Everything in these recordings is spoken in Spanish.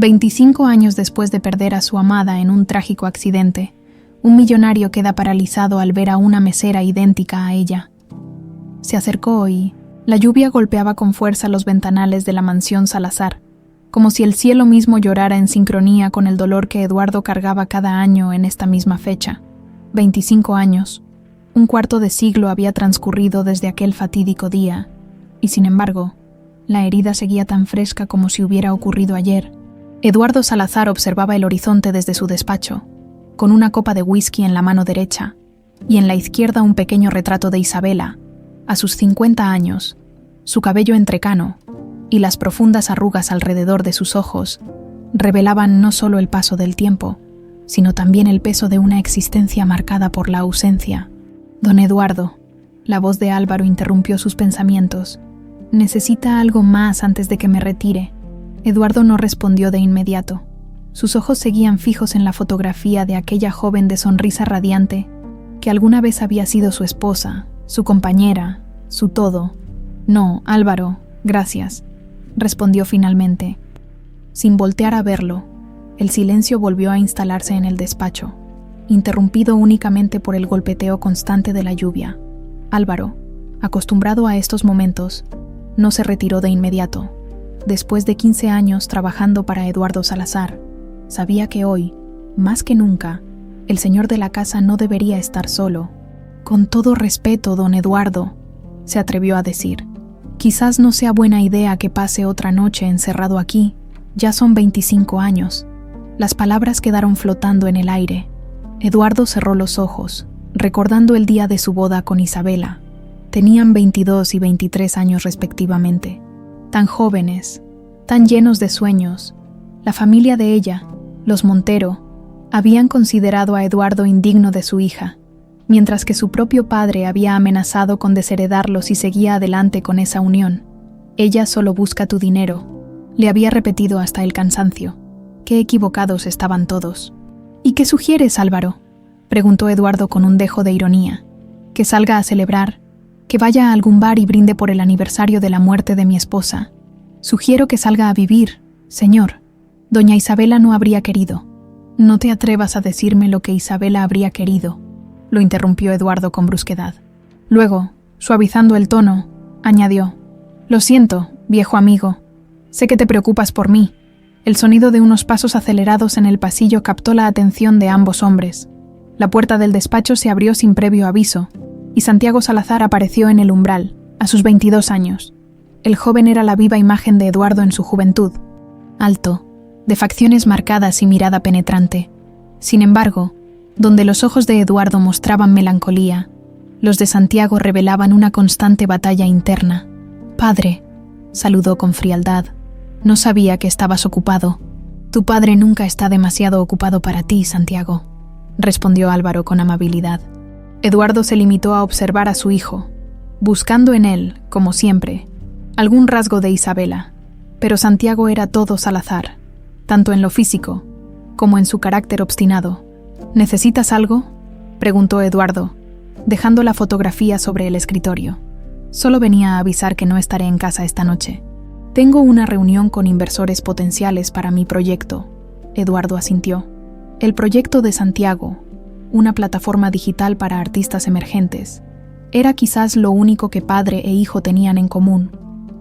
25 años después de perder a su amada en un trágico accidente, un millonario queda paralizado al ver a una mesera idéntica a ella. Se acercó y la lluvia golpeaba con fuerza los ventanales de la mansión Salazar, como si el cielo mismo llorara en sincronía con el dolor que Eduardo cargaba cada año en esta misma fecha. 25 años, un cuarto de siglo había transcurrido desde aquel fatídico día, y sin embargo, la herida seguía tan fresca como si hubiera ocurrido ayer. Eduardo Salazar observaba el horizonte desde su despacho, con una copa de whisky en la mano derecha, y en la izquierda un pequeño retrato de Isabela, a sus 50 años, su cabello entrecano y las profundas arrugas alrededor de sus ojos revelaban no solo el paso del tiempo, sino también el peso de una existencia marcada por la ausencia. Don Eduardo, la voz de Álvaro interrumpió sus pensamientos. «Necesita algo más antes de que me retire». Eduardo no respondió de inmediato. Sus ojos seguían fijos en la fotografía de aquella joven de sonrisa radiante que alguna vez había sido su esposa, su compañera, su todo. «No, Álvaro, gracias», respondió finalmente. Sin voltear a verlo, el silencio volvió a instalarse en el despacho, interrumpido únicamente por el golpeteo constante de la lluvia. Álvaro, acostumbrado a estos momentos, no se retiró de inmediato. Después de 15 años trabajando para Eduardo Salazar, sabía que hoy, más que nunca, el señor de la casa no debería estar solo. «Con todo respeto, don Eduardo», se atrevió a decir, «quizás no sea buena idea que pase otra noche encerrado aquí. Ya son 25 años». Las palabras quedaron flotando en el aire. Eduardo cerró los ojos, recordando el día de su boda con Isabela. Tenían 22 y 23 años respectivamente. Tan jóvenes, tan llenos de sueños. La familia de ella, los Montero, habían considerado a Eduardo indigno de su hija, mientras que su propio padre había amenazado con desheredarlo si seguía adelante con esa unión. «Ella solo busca tu dinero», le había repetido hasta el cansancio. Qué equivocados estaban todos. «¿Y qué sugieres, Álvaro?», preguntó Eduardo con un dejo de ironía. «¿Que salga a celebrar? ¿Que vaya a algún bar y brinde por el aniversario de la muerte de mi esposa? Sugiero que salga a vivir, señor. Doña Isabela no habría querido». «No te atrevas a decirme lo que Isabela habría querido», lo interrumpió Eduardo con brusquedad. Luego, suavizando el tono, añadió: «Lo siento, viejo amigo. Sé que te preocupas por mí». El sonido de unos pasos acelerados en el pasillo captó la atención de ambos hombres. La puerta del despacho se abrió sin previo aviso, y Santiago Salazar apareció en el umbral, a sus 22 años. El joven era la viva imagen de Eduardo en su juventud, alto, de facciones marcadas y mirada penetrante. Sin embargo, donde los ojos de Eduardo mostraban melancolía, los de Santiago revelaban una constante batalla interna. «Padre», saludó con frialdad, «no sabía que estabas ocupado». «Tu padre nunca está demasiado ocupado para ti, Santiago», respondió Álvaro con amabilidad. Eduardo se limitó a observar a su hijo, buscando en él, como siempre, algún rasgo de Isabela, pero Santiago era todo Salazar, tanto en lo físico como en su carácter obstinado. «¿Necesitas algo?», preguntó Eduardo, dejando la fotografía sobre el escritorio. «Solo venía a avisar que no estaré en casa esta noche. Tengo una reunión con inversores potenciales para mi proyecto». Eduardo asintió. El proyecto de Santiago, una plataforma digital para artistas emergentes, era quizás lo único que padre e hijo tenían en común.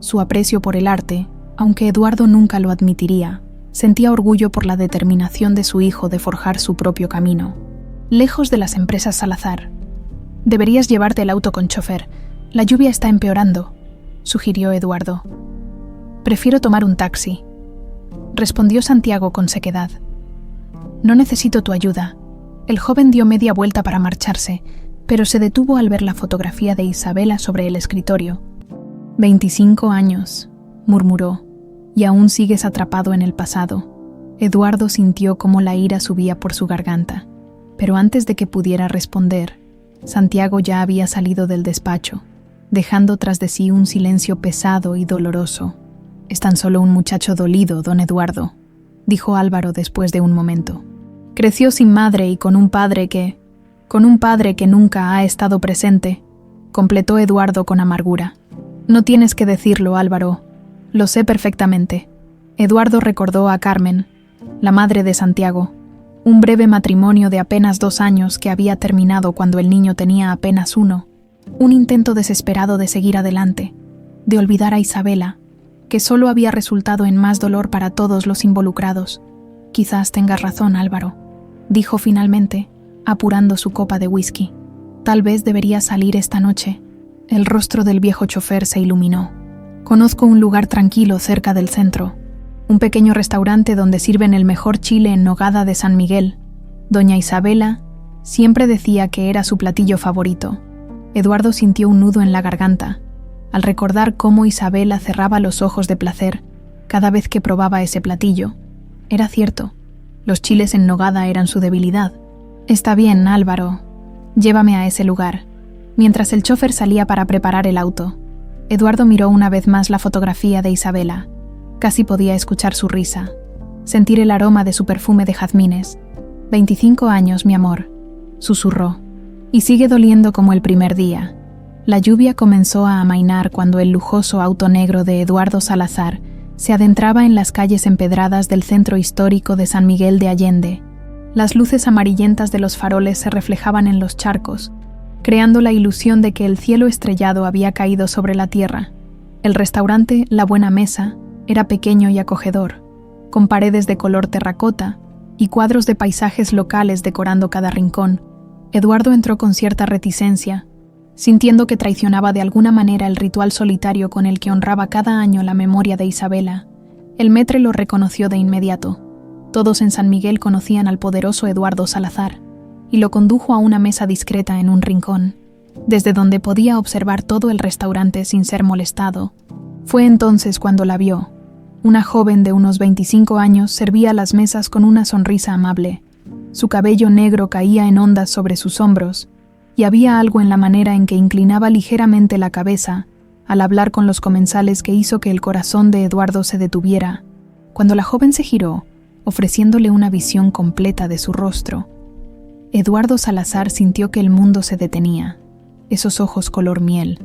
Su aprecio por el arte, aunque Eduardo nunca lo admitiría, sentía orgullo por la determinación de su hijo de forjar su propio camino, lejos de las empresas Salazar. «Deberías llevarte el auto con chofer. La lluvia está empeorando», sugirió Eduardo. «Prefiero tomar un taxi», respondió Santiago con sequedad. «No necesito tu ayuda». El joven dio media vuelta para marcharse, pero se detuvo al ver la fotografía de Isabela sobre el escritorio. «25 años», murmuró, «y aún sigues atrapado en el pasado». Eduardo sintió cómo la ira subía por su garganta, pero antes de que pudiera responder, Santiago ya había salido del despacho, dejando tras de sí un silencio pesado y doloroso. «Es tan solo un muchacho dolido, don Eduardo», dijo Álvaro después de un momento. «Creció sin madre y con un padre que nunca ha estado presente», completó Eduardo con amargura. «No tienes que decirlo, Álvaro. Lo sé perfectamente». Eduardo recordó a Carmen, la madre de Santiago, un breve matrimonio de apenas 2 años que había terminado cuando el niño tenía apenas 1, un intento desesperado de seguir adelante, de olvidar a Isabela, que solo había resultado en más dolor para todos los involucrados. Quizás tengas razón, Álvaro, dijo finalmente, apurando su copa de whisky. Tal vez debería salir esta noche. El rostro del viejo chofer se iluminó. Conozco un lugar tranquilo cerca del centro, un pequeño restaurante donde sirven el mejor chile en nogada de San Miguel. Doña Isabela siempre decía que era su platillo favorito. Eduardo sintió un nudo en la garganta, al recordar cómo Isabela cerraba los ojos de placer cada vez que probaba ese platillo. Era cierto, los chiles en nogada eran su debilidad. Está bien, Álvaro, llévame a ese lugar. Mientras el chofer salía para preparar el auto, Eduardo miró una vez más la fotografía de Isabela. Casi podía escuchar su risa, sentir el aroma de su perfume de jazmines. 25 años, mi amor, susurró. Y sigue doliendo como el primer día. La lluvia comenzó a amainar cuando el lujoso auto negro de Eduardo Salazar se adentraba en las calles empedradas del centro histórico de San Miguel de Allende. Las luces amarillentas de los faroles se reflejaban en los charcos, creando la ilusión de que el cielo estrellado había caído sobre la tierra. El restaurante La Buena Mesa era pequeño y acogedor, con paredes de color terracota y cuadros de paisajes locales decorando cada rincón. Eduardo entró con cierta reticencia, sintiendo que traicionaba de alguna manera el ritual solitario con el que honraba cada año la memoria de Isabela. El maître lo reconoció de inmediato. Todos en San Miguel conocían al poderoso Eduardo Salazar, y lo condujo a una mesa discreta en un rincón, desde donde podía observar todo el restaurante sin ser molestado. Fue entonces cuando la vio. Una joven de unos 25 años servía las mesas con una sonrisa amable. Su cabello negro caía en ondas sobre sus hombros, y había algo en la manera en que inclinaba ligeramente la cabeza al hablar con los comensales que hizo que el corazón de Eduardo se detuviera. Cuando la joven se giró, ofreciéndole una visión completa de su rostro, Eduardo Salazar sintió que el mundo se detenía. Esos ojos color miel,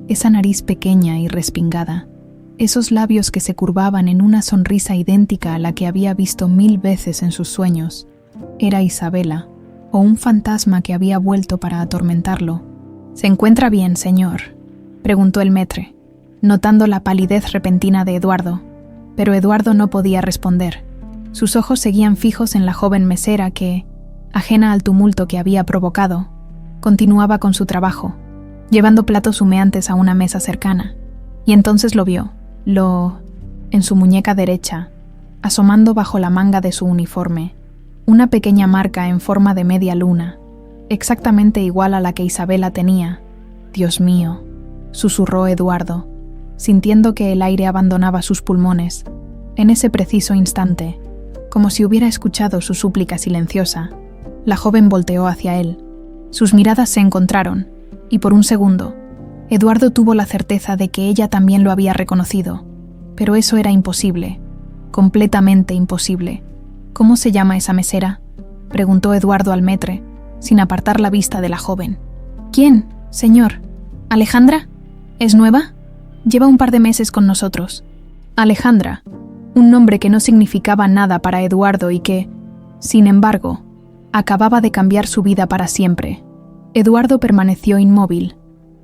esa nariz pequeña y respingada, esos labios que se curvaban en una sonrisa idéntica a la que había visto 1000 veces en sus sueños. ¿Era Isabela, o un fantasma que había vuelto para atormentarlo? ¿Se encuentra bien, señor?, preguntó el maître, notando la palidez repentina de Eduardo. Pero Eduardo no podía responder. Sus ojos seguían fijos en la joven mesera que, ajena al tumulto que había provocado, continuaba con su trabajo, llevando platos humeantes a una mesa cercana. Y entonces lo vio, en su muñeca derecha, asomando bajo la manga de su uniforme, una pequeña marca en forma de media luna, exactamente igual a la que Isabela tenía. «Dios mío», susurró Eduardo, sintiendo que el aire abandonaba sus pulmones. En ese preciso instante, como si hubiera escuchado su súplica silenciosa, la joven volteó hacia él. Sus miradas se encontraron, y por un segundo, Eduardo tuvo la certeza de que ella también lo había reconocido. Pero eso era imposible, completamente imposible. «¿Cómo se llama esa mesera?», preguntó Eduardo al maître, sin apartar la vista de la joven. «¿Quién, señor? ¿Alejandra? ¿Es nueva? Lleva un par de meses con nosotros». Alejandra, un nombre que no significaba nada para Eduardo y que, sin embargo, acababa de cambiar su vida para siempre. Eduardo permaneció inmóvil,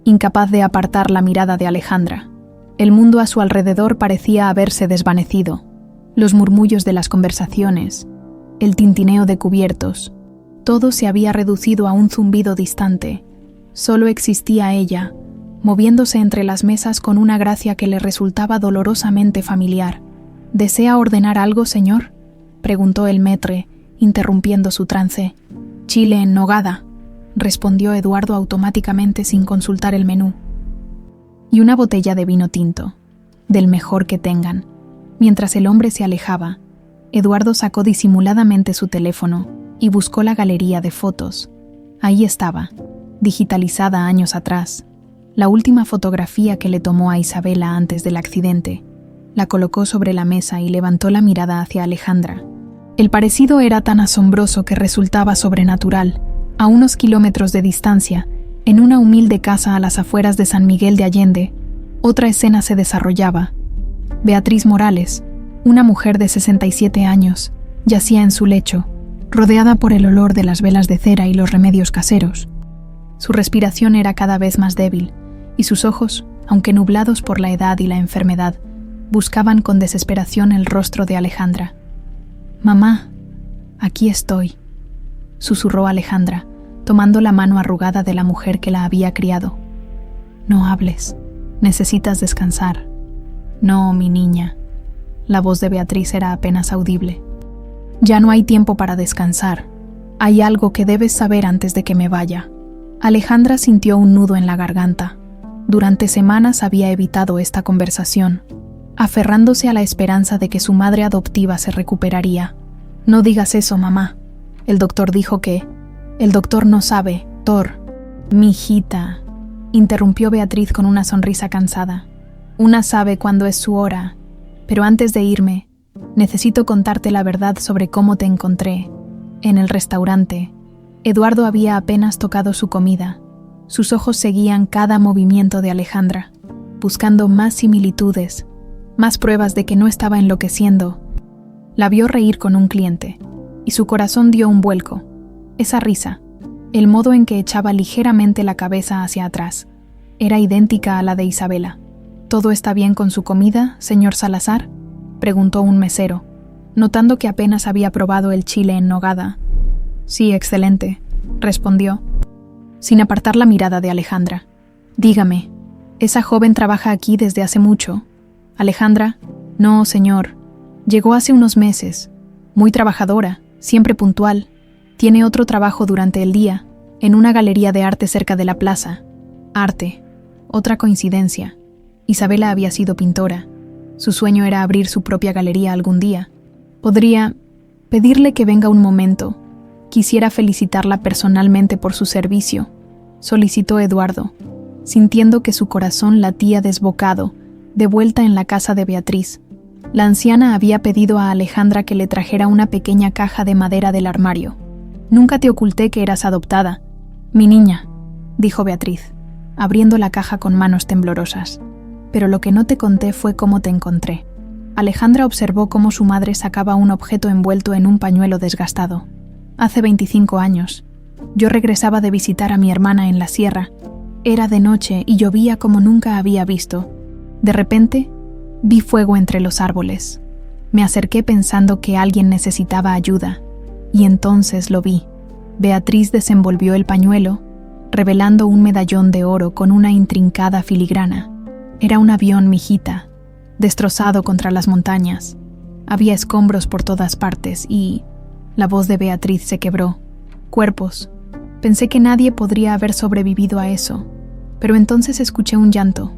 incapaz de apartar la mirada de Alejandra. El mundo a su alrededor parecía haberse desvanecido. Los murmullos de las conversaciones, el tintineo de cubiertos, todo se había reducido a un zumbido distante. Solo existía ella, moviéndose entre las mesas con una gracia que le resultaba dolorosamente familiar. «¿Desea ordenar algo, señor?», preguntó el maître, interrumpiendo su trance. «Chile en nogada», respondió Eduardo automáticamente sin consultar el menú. «Y una botella de vino tinto, del mejor que tengan». Mientras el hombre se alejaba, Eduardo sacó disimuladamente su teléfono y buscó la galería de fotos. Ahí estaba, digitalizada años atrás, la última fotografía que le tomó a Isabela antes del accidente. La colocó sobre la mesa y levantó la mirada hacia Alejandra. El parecido era tan asombroso que resultaba sobrenatural. A unos kilómetros de distancia, en una humilde casa a las afueras de San Miguel de Allende, otra escena se desarrollaba. Beatriz Morales, Una mujer de 67 años yacía en su lecho, rodeada por el olor de las velas de cera y los remedios caseros. Su respiración era cada vez más débil, y sus ojos, aunque nublados por la edad y la enfermedad, buscaban con desesperación el rostro de Alejandra. «Mamá, aquí estoy», susurró Alejandra, tomando la mano arrugada de la mujer que la había criado. «No hables, necesitas descansar». «No, mi niña». La voz de Beatriz era apenas audible. «Ya no hay tiempo para descansar. Hay algo que debes saber antes de que me vaya». Alejandra sintió un nudo en la garganta. Durante semanas había evitado esta conversación, aferrándose a la esperanza de que su madre adoptiva se recuperaría. «No digas eso, mamá. El doctor dijo que... El doctor no sabe, Thor». «Mi hijita», interrumpió Beatriz con una sonrisa cansada. «Una sabe cuándo es su hora. Pero antes de irme, necesito contarte la verdad sobre cómo te encontré. En el restaurante, Eduardo había apenas tocado su comida. Sus ojos seguían cada movimiento de Alejandra, buscando más similitudes, más pruebas de que no estaba enloqueciendo. La vio reír con un cliente, y su corazón dio un vuelco. Esa risa, el modo en que echaba ligeramente la cabeza hacia atrás, era idéntica a la de Isabela. «¿Todo está bien con su comida, señor Salazar?», preguntó un mesero, notando que apenas había probado el chile en nogada. «Sí, excelente», respondió, sin apartar la mirada de Alejandra. «Dígame, ¿esa joven trabaja aquí desde hace mucho?» «Alejandra? No, señor. Llegó hace unos meses. Muy trabajadora, siempre puntual. Tiene otro trabajo durante el día, en una galería de arte cerca de la plaza». Arte. Otra coincidencia. Isabela había sido pintora. Su sueño era abrir su propia galería algún día. «Podría pedirle que venga un momento. Quisiera felicitarla personalmente por su servicio», solicitó Eduardo, sintiendo que su corazón latía desbocado, de vuelta en la casa de Beatriz. La anciana había pedido a Alejandra que le trajera una pequeña caja de madera del armario. «Nunca te oculté que eras adoptada, mi niña», dijo Beatriz, abriendo la caja con manos temblorosas. «Pero lo que no te conté fue cómo te encontré». Alejandra observó cómo su madre sacaba un objeto envuelto en un pañuelo desgastado. «Hace 25 años. Yo regresaba de visitar a mi hermana en la sierra. Era de noche y llovía como nunca había visto. De repente, vi fuego entre los árboles. Me acerqué pensando que alguien necesitaba ayuda. Y entonces lo vi». Beatriz desenvolvió el pañuelo, revelando un medallón de oro con una intrincada filigrana. Era un avión, mijita, destrozado contra las montañas. Había escombros por todas partes y... La voz de Beatriz se quebró. «Cuerpos. Pensé que nadie podría haber sobrevivido a eso. Pero entonces escuché un llanto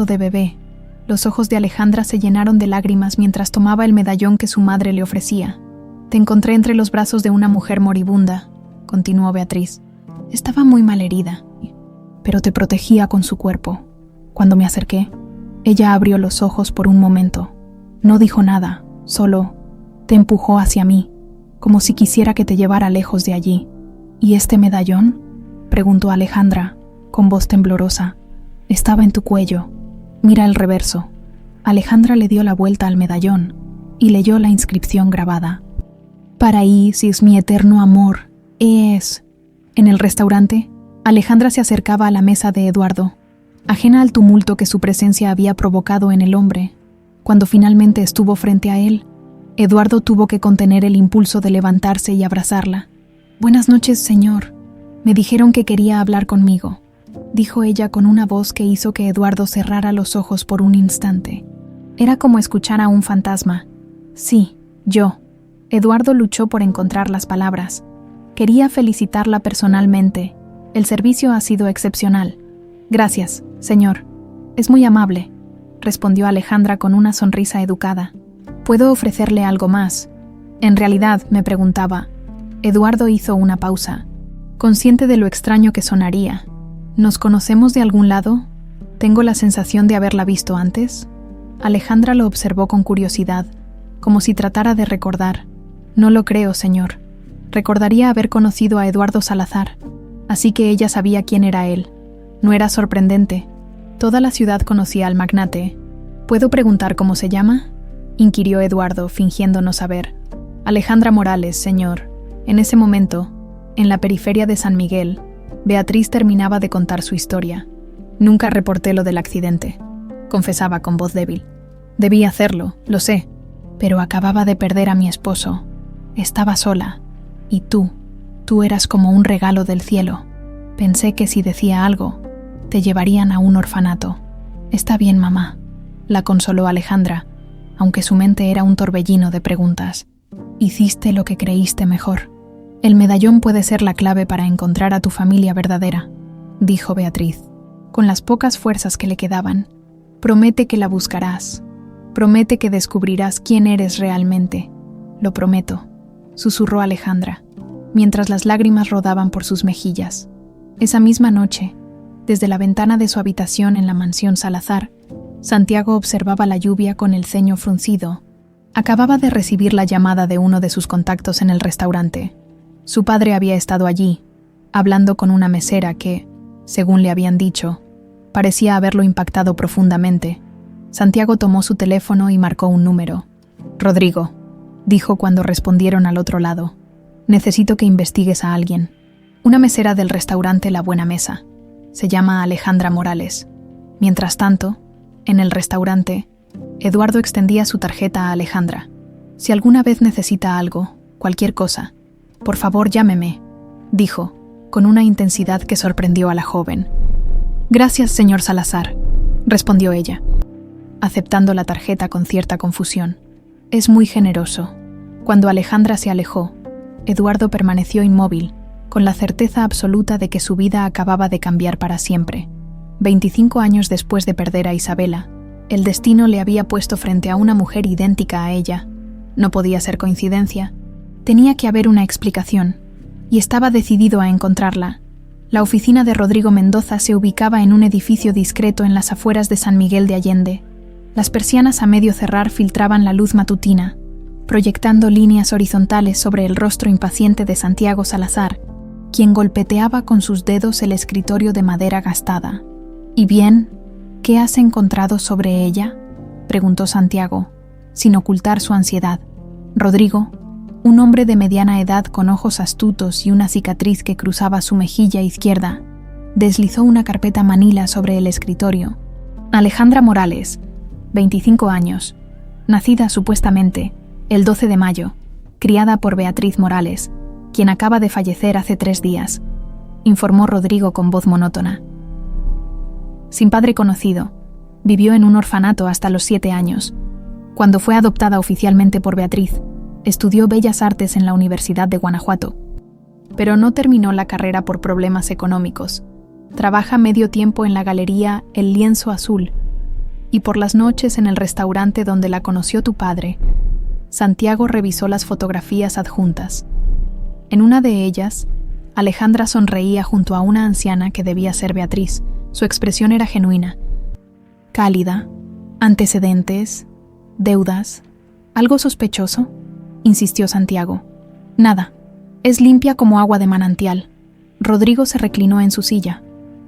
de bebé». Los ojos de Alejandra se llenaron de lágrimas mientras tomaba el medallón que su madre le ofrecía. «Te encontré entre los brazos de una mujer moribunda», continuó Beatriz. «Estaba muy malherida, pero te protegía con su cuerpo. Cuando me acerqué, ella abrió los ojos por un momento. No dijo nada, solo te empujó hacia mí, como si quisiera que te llevara lejos de allí». «¿Y este medallón?», preguntó Alejandra, con voz temblorosa. «Estaba en tu cuello. Mira el reverso». Alejandra le dio la vuelta al medallón y leyó la inscripción grabada. «Paraísis, mi eterno amor, es...». En el restaurante, Alejandra se acercaba a la mesa de Eduardo, ajena al tumulto que su presencia había provocado en el hombre. Cuando finalmente estuvo frente a él, Eduardo tuvo que contener el impulso de levantarse y abrazarla. «Buenas noches, señor. Me dijeron que quería hablar conmigo», dijo ella con una voz que hizo que Eduardo cerrara los ojos por un instante. Era como escuchar a un fantasma. «Sí, yo». Eduardo luchó por encontrar las palabras. Quería felicitarla personalmente. «El servicio ha sido excepcional». «Gracias, señor. Es muy amable», respondió Alejandra con una sonrisa educada. «¿Puedo ofrecerle algo más?» En realidad, me preguntaba. Eduardo hizo una pausa, consciente de lo extraño que sonaría. «¿Nos conocemos de algún lado? Tengo la sensación de haberla visto antes». Alejandra lo observó con curiosidad, como si tratara de recordar. «No lo creo, señor. Recordaría haber conocido a Eduardo Salazar, así que ella sabía quién era él. No era sorprendente. Toda la ciudad conocía al magnate. ¿Puedo preguntar cómo se llama?». inquirió Eduardo, fingiendo no saber. Alejandra Morales, señor. En ese momento, en la periferia de San Miguel, Beatriz terminaba de contar su historia. Nunca reporté lo del accidente, confesaba con voz débil. Debí hacerlo, lo sé, pero acababa de perder a mi esposo. Estaba sola, y tú eras como un regalo del cielo. Pensé que si decía algo, te llevarían a un orfanato. Está bien, mamá, la consoló Alejandra, aunque su mente era un torbellino de preguntas. Hiciste lo que creíste mejor. El medallón puede ser la clave para encontrar a tu familia verdadera, dijo Beatriz, con las pocas fuerzas que le quedaban. Promete que la buscarás. Promete que descubrirás quién eres realmente. Lo prometo, susurró Alejandra, mientras las lágrimas rodaban por sus mejillas. Esa misma noche, desde la ventana de su habitación en la mansión Salazar, Santiago observaba la lluvia con el ceño fruncido. Acababa de recibir la llamada de uno de sus contactos en el restaurante. Su padre había estado allí, hablando con una mesera que, según le habían dicho, parecía haberlo impactado profundamente. Santiago tomó su teléfono y marcó un número. «Rodrigo», dijo cuando respondieron al otro lado. «Necesito que investigues a alguien. Una mesera del restaurante La Buena Mesa. Se llama Alejandra Morales». Mientras tanto, en el restaurante, Eduardo extendía su tarjeta a Alejandra. «Si alguna vez necesita algo, cualquier cosa, por favor llámeme», dijo, con una intensidad que sorprendió a la joven. «Gracias, señor Salazar», respondió ella, aceptando la tarjeta con cierta confusión. «Es muy generoso». Cuando Alejandra se alejó, Eduardo permaneció inmóvil, con la certeza absoluta de que su vida acababa de cambiar para siempre. 25 años después de perder a Isabela, el destino le había puesto frente a una mujer idéntica a ella. No podía ser coincidencia. Tenía que haber una explicación, y estaba decidido a encontrarla. La oficina de Rodrigo Mendoza se ubicaba en un edificio discreto en las afueras de San Miguel de Allende. Las persianas a medio cerrar filtraban la luz matutina, proyectando líneas horizontales sobre el rostro impaciente de Santiago Salazar, quien golpeteaba con sus dedos el escritorio de madera gastada. «¿Y bien, qué has encontrado sobre ella?», preguntó Santiago, sin ocultar su ansiedad. Rodrigo, un hombre de mediana edad con ojos astutos y una cicatriz que cruzaba su mejilla izquierda, deslizó una carpeta manila sobre el escritorio. Alejandra Morales, 25 años, nacida supuestamente el 12 de mayo, criada por Beatriz Morales, quien acaba de fallecer hace 3 días, informó Rodrigo con voz monótona. Sin padre conocido, vivió en un orfanato hasta los 7 años. Cuando fue adoptada oficialmente por Beatriz, estudió Bellas Artes en la Universidad de Guanajuato, pero no terminó la carrera por problemas económicos. Trabaja medio tiempo en la galería El Lienzo Azul y por las noches en el restaurante donde la conoció tu padre. Santiago revisó las fotografías adjuntas. En una de ellas, Alejandra sonreía junto a una anciana que debía ser Beatriz. Su expresión era genuina, cálida. ¿Antecedentes? ¿Deudas? ¿Algo sospechoso?, insistió Santiago. Nada. Es limpia como agua de manantial. Rodrigo se reclinó en su silla.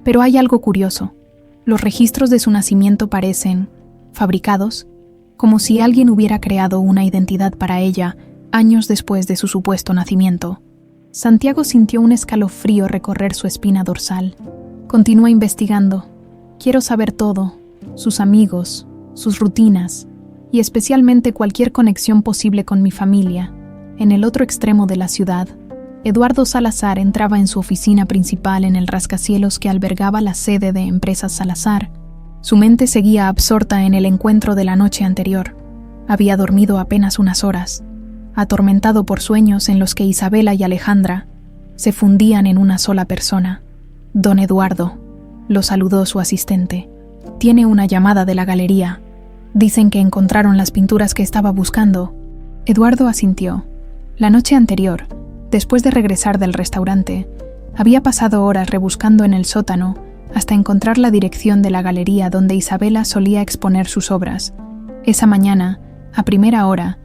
Pero hay algo curioso. Los registros de su nacimiento parecen fabricados, como si alguien hubiera creado una identidad para ella años después de su supuesto nacimiento. Santiago sintió un escalofrío recorrer su espina dorsal. Continúa investigando. Quiero saber todo, sus amigos, sus rutinas, y especialmente cualquier conexión posible con mi familia. En el otro extremo de la ciudad, Eduardo Salazar entraba en su oficina principal en el rascacielos que albergaba la sede de Empresas Salazar. Su mente seguía absorta en el encuentro de la noche anterior. Había dormido apenas unas horas, atormentado por sueños en los que Isabela y Alejandra se fundían en una sola persona. «Don Eduardo», lo saludó su asistente. «Tiene una llamada de la galería. Dicen que encontraron las pinturas que estaba buscando». Eduardo asintió. La noche anterior, después de regresar del restaurante, había pasado horas rebuscando en el sótano hasta encontrar la dirección de la galería donde Isabela solía exponer sus obras. Esa mañana, a primera hora,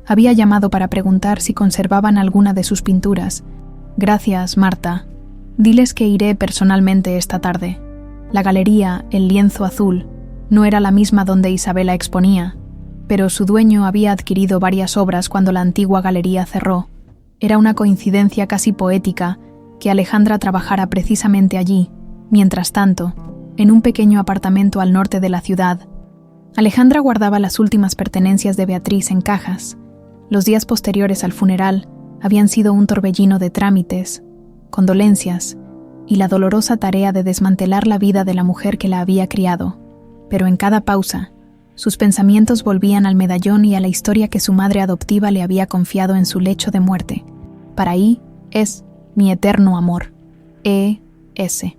había llamado para preguntar si conservaban alguna de sus pinturas. «Gracias, Marta. Diles que iré personalmente esta tarde». La galería El Lienzo Azul no era la misma donde Isabela exponía, pero su dueño había adquirido varias obras cuando la antigua galería cerró. Era una coincidencia casi poética que Alejandra trabajara precisamente allí. Mientras tanto, en un pequeño apartamento al norte de la ciudad, Alejandra guardaba las últimas pertenencias de Beatriz en cajas. Los días posteriores al funeral habían sido un torbellino de trámites, condolencias y la dolorosa tarea de desmantelar la vida de la mujer que la había criado. Pero en cada pausa, sus pensamientos volvían al medallón y a la historia que su madre adoptiva le había confiado en su lecho de muerte. Para I es mi eterno amor. E.S.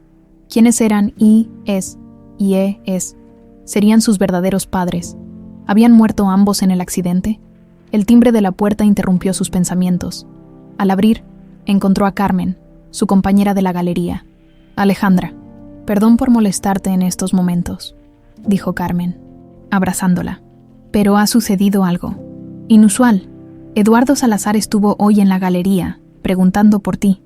¿Quiénes eran I.S. y E.S.? ¿Serían sus verdaderos padres? ¿Habían muerto ambos en el accidente? El timbre de la puerta interrumpió sus pensamientos. Al abrir, encontró a Carmen, su compañera de la galería. «Alejandra, perdón por molestarte en estos momentos», dijo Carmen, abrazándola. «Pero ha sucedido algo inusual. Eduardo Salazar estuvo hoy en la galería, preguntando por ti».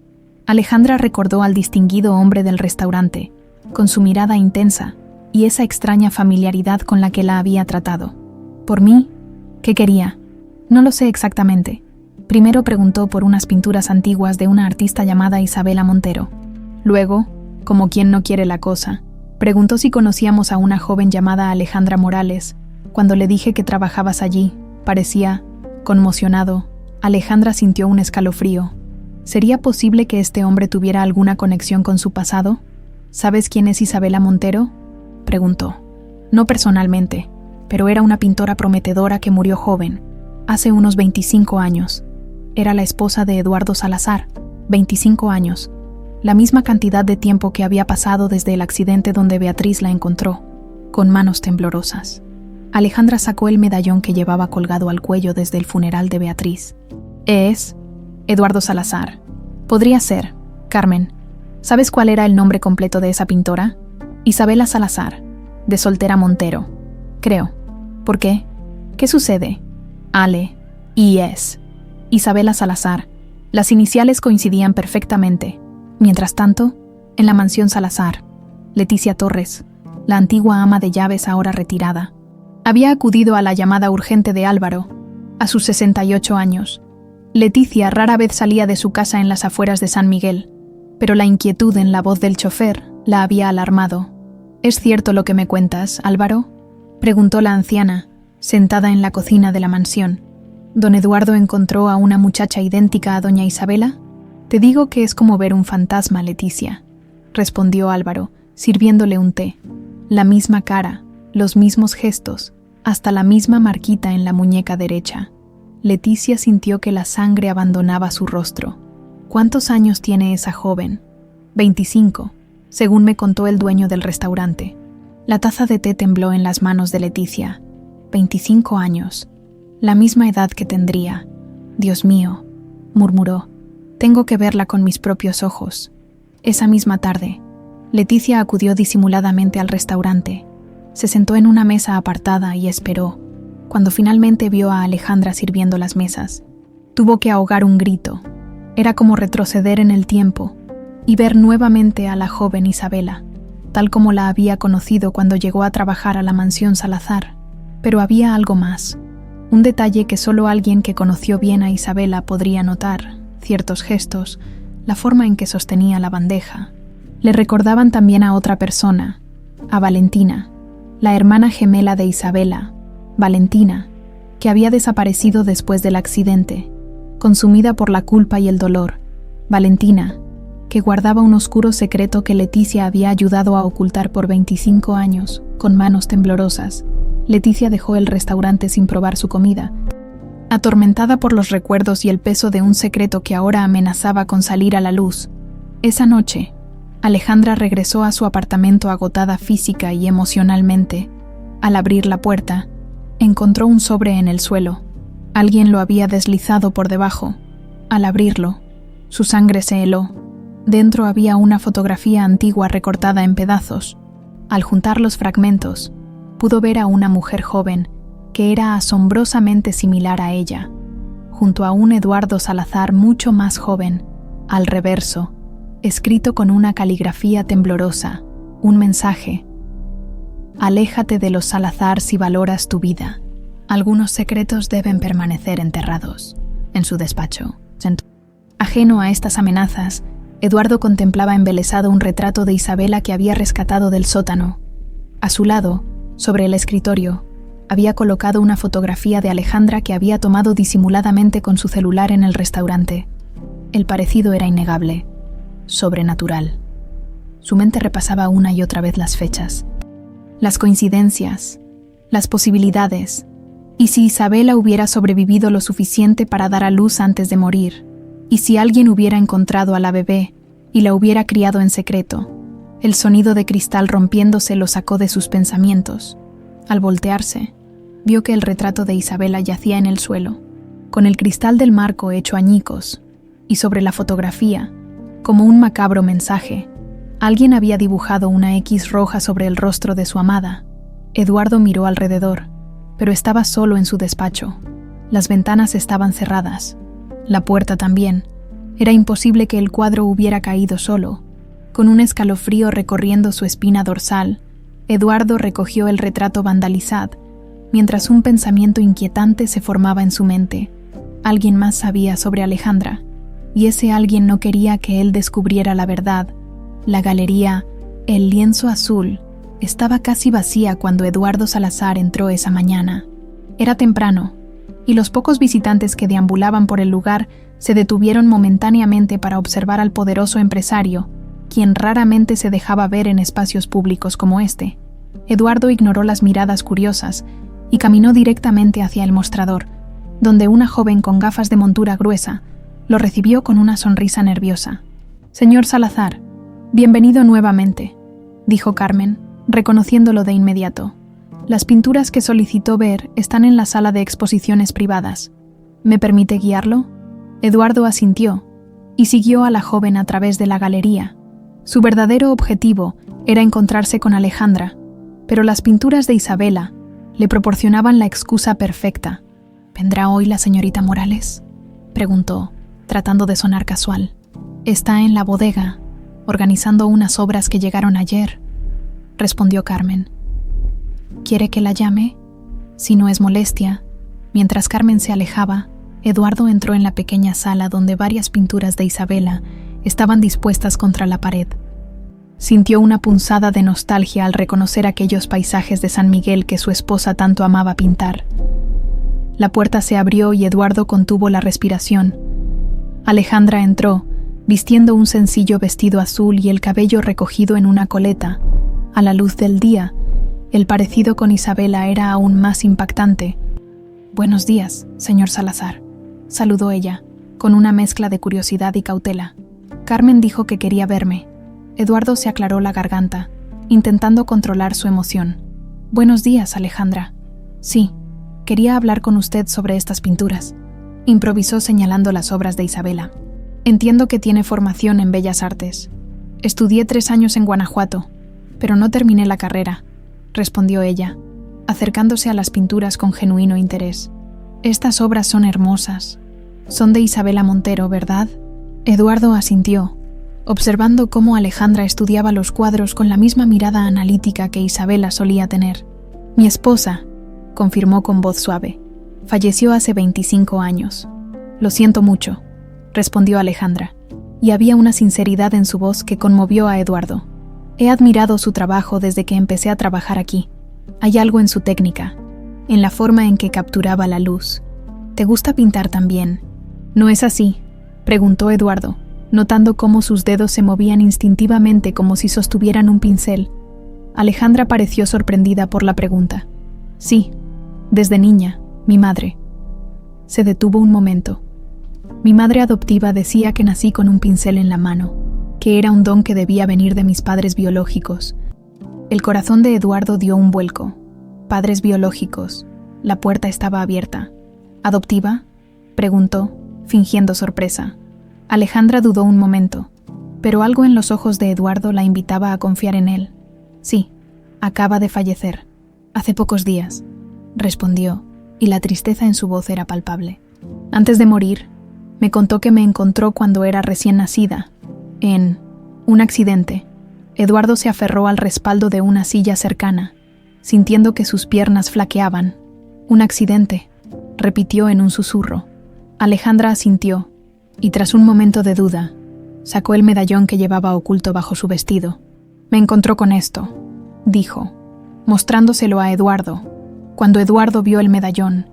Alejandra recordó al distinguido hombre del restaurante, con su mirada intensa y esa extraña familiaridad con la que la había tratado. ¿Por mí? ¿Qué quería? No lo sé exactamente. Primero preguntó por unas pinturas antiguas de una artista llamada Isabela Montero. Luego, como quien no quiere la cosa, preguntó si conocíamos a una joven llamada Alejandra Morales. Cuando le dije que trabajabas allí, parecía conmocionado. Alejandra sintió un escalofrío. ¿Sería posible que este hombre tuviera alguna conexión con su pasado? ¿Sabes quién es Isabela Montero?, preguntó. No personalmente, pero era una pintora prometedora que murió joven, hace unos 25 años. Era la esposa de Eduardo Salazar, 25 años, la misma cantidad de tiempo que había pasado desde el accidente donde Beatriz la encontró, con manos temblorosas. Alejandra sacó el medallón que llevaba colgado al cuello desde el funeral de Beatriz. Es Eduardo Salazar. Podría ser, Carmen. ¿Sabes cuál era el nombre completo de esa pintora? Isabela Salazar, de Soltera Montero. Creo. ¿Por qué? ¿Qué sucede? Ale, I.S. Isabela Salazar. Las iniciales coincidían perfectamente. Mientras tanto, en la mansión Salazar, Leticia Torres, la antigua ama de llaves ahora retirada, había acudido a la llamada urgente de Álvaro, a sus 68 años. Leticia rara vez salía de su casa en las afueras de San Miguel, pero la inquietud en la voz del chofer la había alarmado. ¿Es cierto lo que me cuentas, Álvaro?, preguntó la anciana, sentada en la cocina de la mansión. ¿Don Eduardo encontró a una muchacha idéntica a doña Isabela? Te digo que es como ver un fantasma, Leticia, respondió Álvaro, sirviéndole un té. La misma cara, los mismos gestos, hasta la misma marquita en la muñeca derecha. Leticia sintió que la sangre abandonaba su rostro. ¿Cuántos años tiene esa joven? 25, según me contó el dueño del restaurante. La taza de té tembló en las manos de Leticia. 25 años. La misma edad que tendría. Dios mío, murmuró. Tengo que verla con mis propios ojos. Esa misma tarde, Leticia acudió disimuladamente al restaurante. Se sentó en una mesa apartada y esperó. Cuando finalmente vio a Alejandra sirviendo las mesas, tuvo que ahogar un grito. Era como retroceder en el tiempo y ver nuevamente a la joven Isabela, tal como la había conocido cuando llegó a trabajar a la mansión Salazar. Pero había algo más, un detalle que solo alguien que conoció bien a Isabela podría notar: ciertos gestos, la forma en que sostenía la bandeja. Le recordaban también a otra persona, a Valentina, la hermana gemela de Isabela, Valentina, que había desaparecido después del accidente, consumida por la culpa y el dolor. Valentina, que guardaba un oscuro secreto que Leticia había ayudado a ocultar por 25 años, con manos temblorosas. Leticia dejó el restaurante sin probar su comida, atormentada por los recuerdos y el peso de un secreto que ahora amenazaba con salir a la luz. Esa noche, Alejandra regresó a su apartamento agotada física y emocionalmente. Al abrir la puerta, encontró un sobre en el suelo. Alguien lo había deslizado por debajo. Al abrirlo, su sangre se heló. Dentro había una fotografía antigua recortada en pedazos. Al juntar los fragmentos, pudo ver a una mujer joven que era asombrosamente similar a ella, junto a un Eduardo Salazar mucho más joven. Al reverso, escrito con una caligrafía temblorosa, un mensaje: «Aléjate de los Salazar si valoras tu vida. Algunos secretos deben permanecer enterrados en su despacho. Ajeno a estas amenazas, Eduardo contemplaba embelesado un retrato de Isabela que había rescatado del sótano. A su lado, sobre el escritorio, había colocado una fotografía de Alejandra que había tomado disimuladamente con su celular en el restaurante. El parecido era innegable, sobrenatural. Su mente repasaba una y otra vez las fechas, las coincidencias, las posibilidades, y si Isabela hubiera sobrevivido lo suficiente para dar a luz antes de morir, y si alguien hubiera encontrado a la bebé y la hubiera criado en secreto. El sonido de cristal rompiéndose lo sacó de sus pensamientos. Al voltearse, vio que el retrato de Isabela yacía en el suelo, con el cristal del marco hecho añicos, y sobre la fotografía, como un macabro mensaje, alguien había dibujado una X roja sobre el rostro de su amada. Eduardo miró alrededor, pero estaba solo en su despacho. Las ventanas estaban cerradas, la puerta también. Era imposible que el cuadro hubiera caído solo. Con un escalofrío recorriendo su espina dorsal, Eduardo recogió el retrato vandalizado, mientras un pensamiento inquietante se formaba en su mente. Alguien más sabía sobre Alejandra, y ese alguien no quería que él descubriera la verdad. La galería, el lienzo azul, estaba casi vacía cuando Eduardo Salazar entró esa mañana. Era temprano, y los pocos visitantes que deambulaban por el lugar se detuvieron momentáneamente para observar al poderoso empresario, quien raramente se dejaba ver en espacios públicos como este. Eduardo ignoró las miradas curiosas y caminó directamente hacia el mostrador, donde una joven con gafas de montura gruesa lo recibió con una sonrisa nerviosa. «Señor Salazar, bienvenido nuevamente», dijo Carmen, reconociéndolo de inmediato. «Las pinturas que solicitó ver están en la sala de exposiciones privadas. ¿Me permite guiarlo?» Eduardo asintió y siguió a la joven a través de la galería. Su verdadero objetivo era encontrarse con Alejandra, pero las pinturas de Isabela le proporcionaban la excusa perfecta. «¿Vendrá hoy la señorita Morales?», preguntó, tratando de sonar casual. «Está en la bodega, organizando unas obras que llegaron ayer», respondió Carmen. «¿Quiere que la llame? Si no es molestia». Mientras Carmen se alejaba, Eduardo entró en la pequeña sala donde varias pinturas de Isabela estaban dispuestas contra la pared. Sintió una punzada de nostalgia al reconocer aquellos paisajes de San Miguel que su esposa tanto amaba pintar. La puerta se abrió y Eduardo contuvo la respiración. Alejandra entró, vistiendo un sencillo vestido azul y el cabello recogido en una coleta. A la luz del día, el parecido con Isabela era aún más impactante. «Buenos días, señor Salazar», saludó ella, con una mezcla de curiosidad y cautela. Carmen dijo que quería verme. Eduardo se aclaró la garganta, intentando controlar su emoción. «Buenos días, Alejandra. Sí, quería hablar con usted sobre estas pinturas», improvisó señalando las obras de Isabela. «Entiendo que tiene formación en Bellas Artes. Estudié 3 años en Guanajuato, pero no terminé la carrera», respondió ella, acercándose a las pinturas con genuino interés. «Estas obras son hermosas. Son de Isabela Montero, ¿verdad?» Eduardo asintió, observando cómo Alejandra estudiaba los cuadros con la misma mirada analítica que Isabela solía tener. «Mi esposa», confirmó con voz suave, «falleció hace 25 años. Lo siento mucho», respondió Alejandra, y había una sinceridad en su voz que conmovió a Eduardo. «He admirado su trabajo desde que empecé a trabajar aquí. Hay algo en su técnica, en la forma en que capturaba la luz. ¿Te gusta pintar también? ¿No es así?», preguntó Eduardo, notando cómo sus dedos se movían instintivamente como si sostuvieran un pincel. Alejandra pareció sorprendida por la pregunta. «Sí, desde niña, mi madre». Se detuvo un momento. «Mi madre adoptiva decía que nací con un pincel en la mano, que era un don que debía venir de mis padres biológicos». El corazón de Eduardo dio un vuelco. «Padres biológicos». La puerta estaba abierta. «¿Adoptiva?», preguntó, fingiendo sorpresa. Alejandra dudó un momento, pero algo en los ojos de Eduardo la invitaba a confiar en él. «Sí, acaba de fallecer. Hace pocos días», respondió, y la tristeza en su voz era palpable. «Antes de morir, me contó que me encontró cuando era recién nacida, en un accidente». Eduardo se aferró al respaldo de una silla cercana, sintiendo que sus piernas flaqueaban. Un accidente, repitió en un susurro. Alejandra asintió, y tras un momento de duda, sacó el medallón que llevaba oculto bajo su vestido. Me encontró con esto, dijo, mostrándoselo a Eduardo. Cuando Eduardo vio el medallón,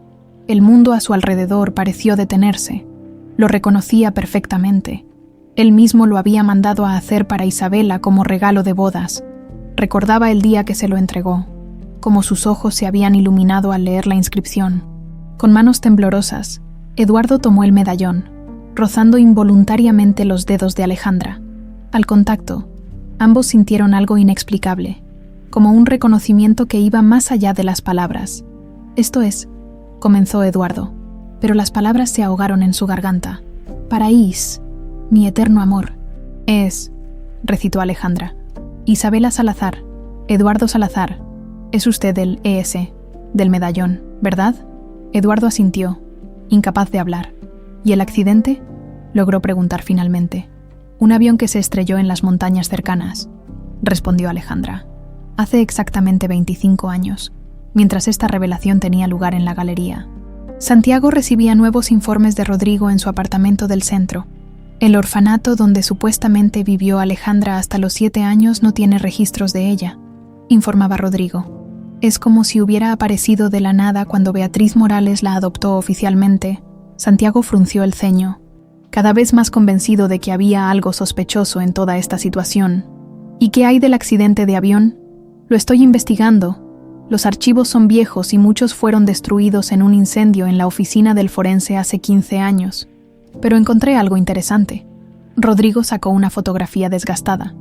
el mundo a su alrededor pareció detenerse. Lo reconocía perfectamente. Él mismo lo había mandado a hacer para Isabela como regalo de bodas. Recordaba el día que se lo entregó, como sus ojos se habían iluminado al leer la inscripción. Con manos temblorosas, Eduardo tomó el medallón, rozando involuntariamente los dedos de Alejandra. Al contacto, ambos sintieron algo inexplicable, como un reconocimiento que iba más allá de las palabras. Esto es, comenzó Eduardo, pero las palabras se ahogaron en su garganta. Paraís, mi eterno amor. Recitó Alejandra. Isabela Salazar, Eduardo Salazar, es usted el ES, del medallón, ¿verdad? Eduardo asintió, incapaz de hablar. ¿Y el accidente? Logró preguntar finalmente. Un avión que se estrelló en las montañas cercanas, respondió Alejandra. Hace exactamente 25 años, mientras esta revelación tenía lugar en la galería. Santiago recibía nuevos informes de Rodrigo en su apartamento del centro. El orfanato donde supuestamente vivió Alejandra hasta los 7 años no tiene registros de ella, informaba Rodrigo. Es como si hubiera aparecido de la nada cuando Beatriz Morales la adoptó oficialmente. Santiago frunció el ceño, cada vez más convencido de que había algo sospechoso en toda esta situación. ¿Y qué hay del accidente de avión? Lo estoy investigando. Los archivos son viejos y muchos fueron destruidos en un incendio en la oficina del forense hace 15 años. Pero encontré algo interesante. Rodrigo sacó una fotografía desgastada.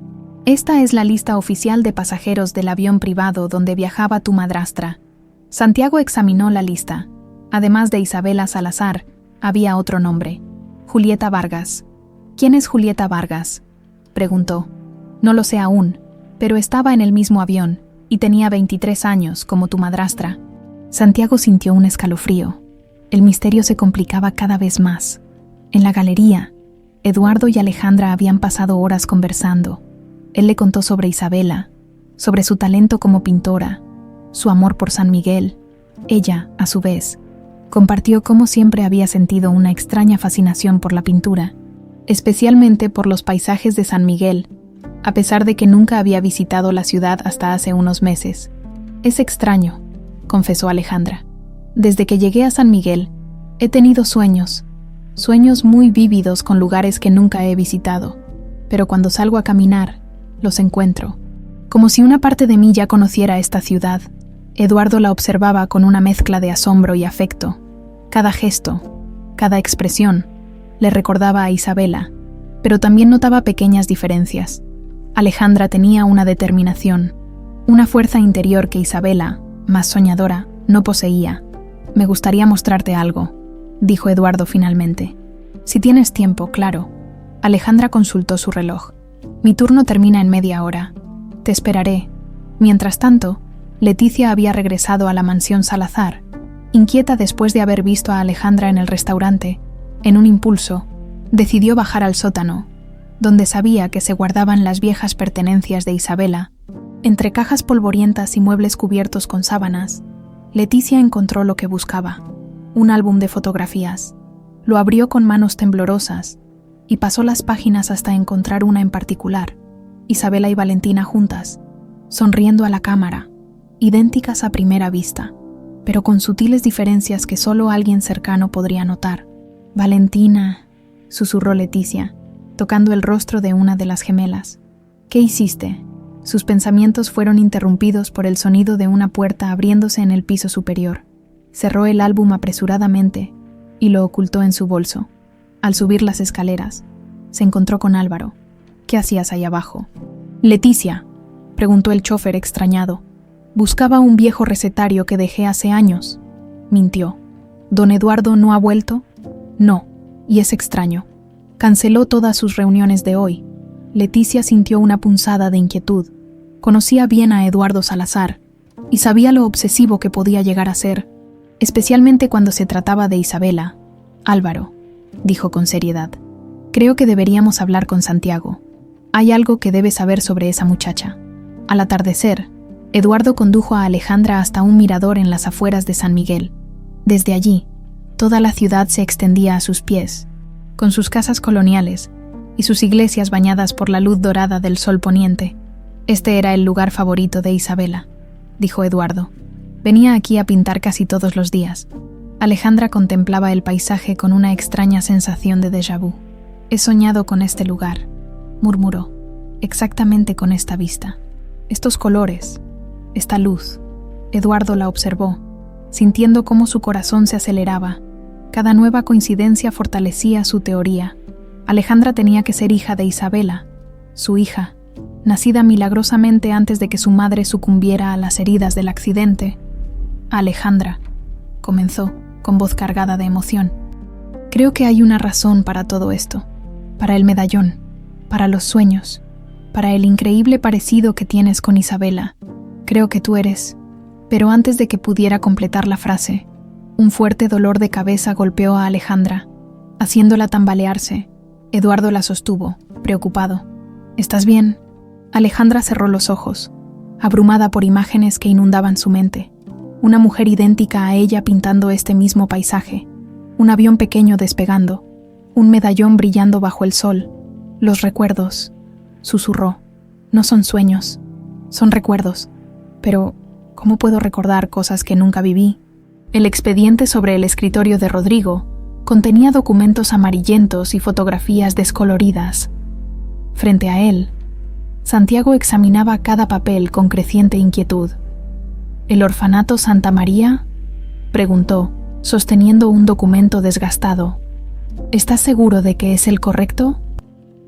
Esta es la lista oficial de pasajeros del avión privado donde viajaba tu madrastra. Santiago examinó la lista. Además de Isabela Salazar, había otro nombre. Julieta Vargas. ¿Quién es Julieta Vargas?, preguntó. No lo sé aún, pero estaba en el mismo avión y tenía 23 años como tu madrastra. Santiago sintió un escalofrío. El misterio se complicaba cada vez más. En la galería, Eduardo y Alejandra habían pasado horas conversando. Él le contó sobre Isabela, sobre su talento como pintora, su amor por San Miguel. Ella, a su vez, compartió cómo siempre había sentido una extraña fascinación por la pintura, especialmente por los paisajes de San Miguel, a pesar de que nunca había visitado la ciudad hasta hace unos meses. Es extraño, confesó Alejandra. Desde que llegué a San Miguel, he tenido sueños muy vívidos con lugares que nunca he visitado, pero cuando salgo a caminar, los encuentro, como si una parte de mí ya conociera esta ciudad. Eduardo la observaba con una mezcla de asombro y afecto. Cada gesto, cada expresión, le recordaba a Isabela, pero también notaba pequeñas diferencias. Alejandra tenía una determinación, una fuerza interior que Isabela, más soñadora, no poseía. Me gustaría mostrarte algo, dijo Eduardo finalmente. Si tienes tiempo, claro. Alejandra consultó su reloj. Mi turno termina en media hora. Te esperaré. Mientras tanto, Leticia había regresado a la mansión Salazar, inquieta después de haber visto a Alejandra en el restaurante. En un impulso, decidió bajar al sótano, donde sabía que se guardaban las viejas pertenencias de Isabela. Entre cajas polvorientas y muebles cubiertos con sábanas, Leticia encontró lo que buscaba, un álbum de fotografías. Lo abrió con manos temblorosas y pasó las páginas hasta encontrar una en particular, Isabela y Valentina juntas, sonriendo a la cámara, idénticas a primera vista, pero con sutiles diferencias que solo alguien cercano podría notar. Valentina, susurró Leticia, tocando el rostro de una de las gemelas. ¿Qué hiciste? Sus pensamientos fueron interrumpidos por el sonido de una puerta abriéndose en el piso superior. Cerró el álbum apresuradamente y lo ocultó en su bolso. Al subir las escaleras, se encontró con Álvaro. ¿Qué hacías ahí abajo? Leticia, preguntó el chofer extrañado. Buscaba un viejo recetario que dejé hace años. Mintió. ¿Don Eduardo no ha vuelto? No, y es extraño. Canceló todas sus reuniones de hoy. Leticia sintió una punzada de inquietud. Conocía bien a Eduardo Salazar y sabía lo obsesivo que podía llegar a ser, especialmente cuando se trataba de Isabela. Álvaro, dijo con seriedad, creo que deberíamos hablar con Santiago. Hay algo que debe saber sobre esa muchacha. Al atardecer, Eduardo condujo a Alejandra hasta un mirador en las afueras de San Miguel. Desde allí, toda la ciudad se extendía a sus pies, con sus casas coloniales y sus iglesias bañadas por la luz dorada del sol poniente. Este era el lugar favorito de Isabela, dijo Eduardo. Venía aquí a pintar casi todos los días. Alejandra contemplaba el paisaje con una extraña sensación de déjà vu. He soñado con este lugar, murmuró, exactamente con esta vista. Estos colores, esta luz. Eduardo la observó, sintiendo cómo su corazón se aceleraba. Cada nueva coincidencia fortalecía su teoría. Alejandra tenía que ser hija de Isabela, su hija, nacida milagrosamente antes de que su madre sucumbiera a las heridas del accidente. Alejandra, comenzó, con voz cargada de emoción. Creo que hay una razón para todo esto, para el medallón, para los sueños, para el increíble parecido que tienes con Isabela. Creo que tú eres... Pero antes de que pudiera completar la frase, un fuerte dolor de cabeza golpeó a Alejandra, haciéndola tambalearse. Eduardo la sostuvo, preocupado. ¿Estás bien? Alejandra cerró los ojos, abrumada por imágenes que inundaban su mente. Una mujer idéntica a ella pintando este mismo paisaje, un avión pequeño despegando, un medallón brillando bajo el sol. Los recuerdos, susurró. No son sueños, son recuerdos. Pero, ¿cómo puedo recordar cosas que nunca viví? El expediente sobre el escritorio de Rodrigo contenía documentos amarillentos y fotografías descoloridas. Frente a él, Santiago examinaba cada papel con creciente inquietud. ¿El orfanato Santa María?, preguntó, sosteniendo un documento desgastado. ¿Estás seguro de que es el correcto?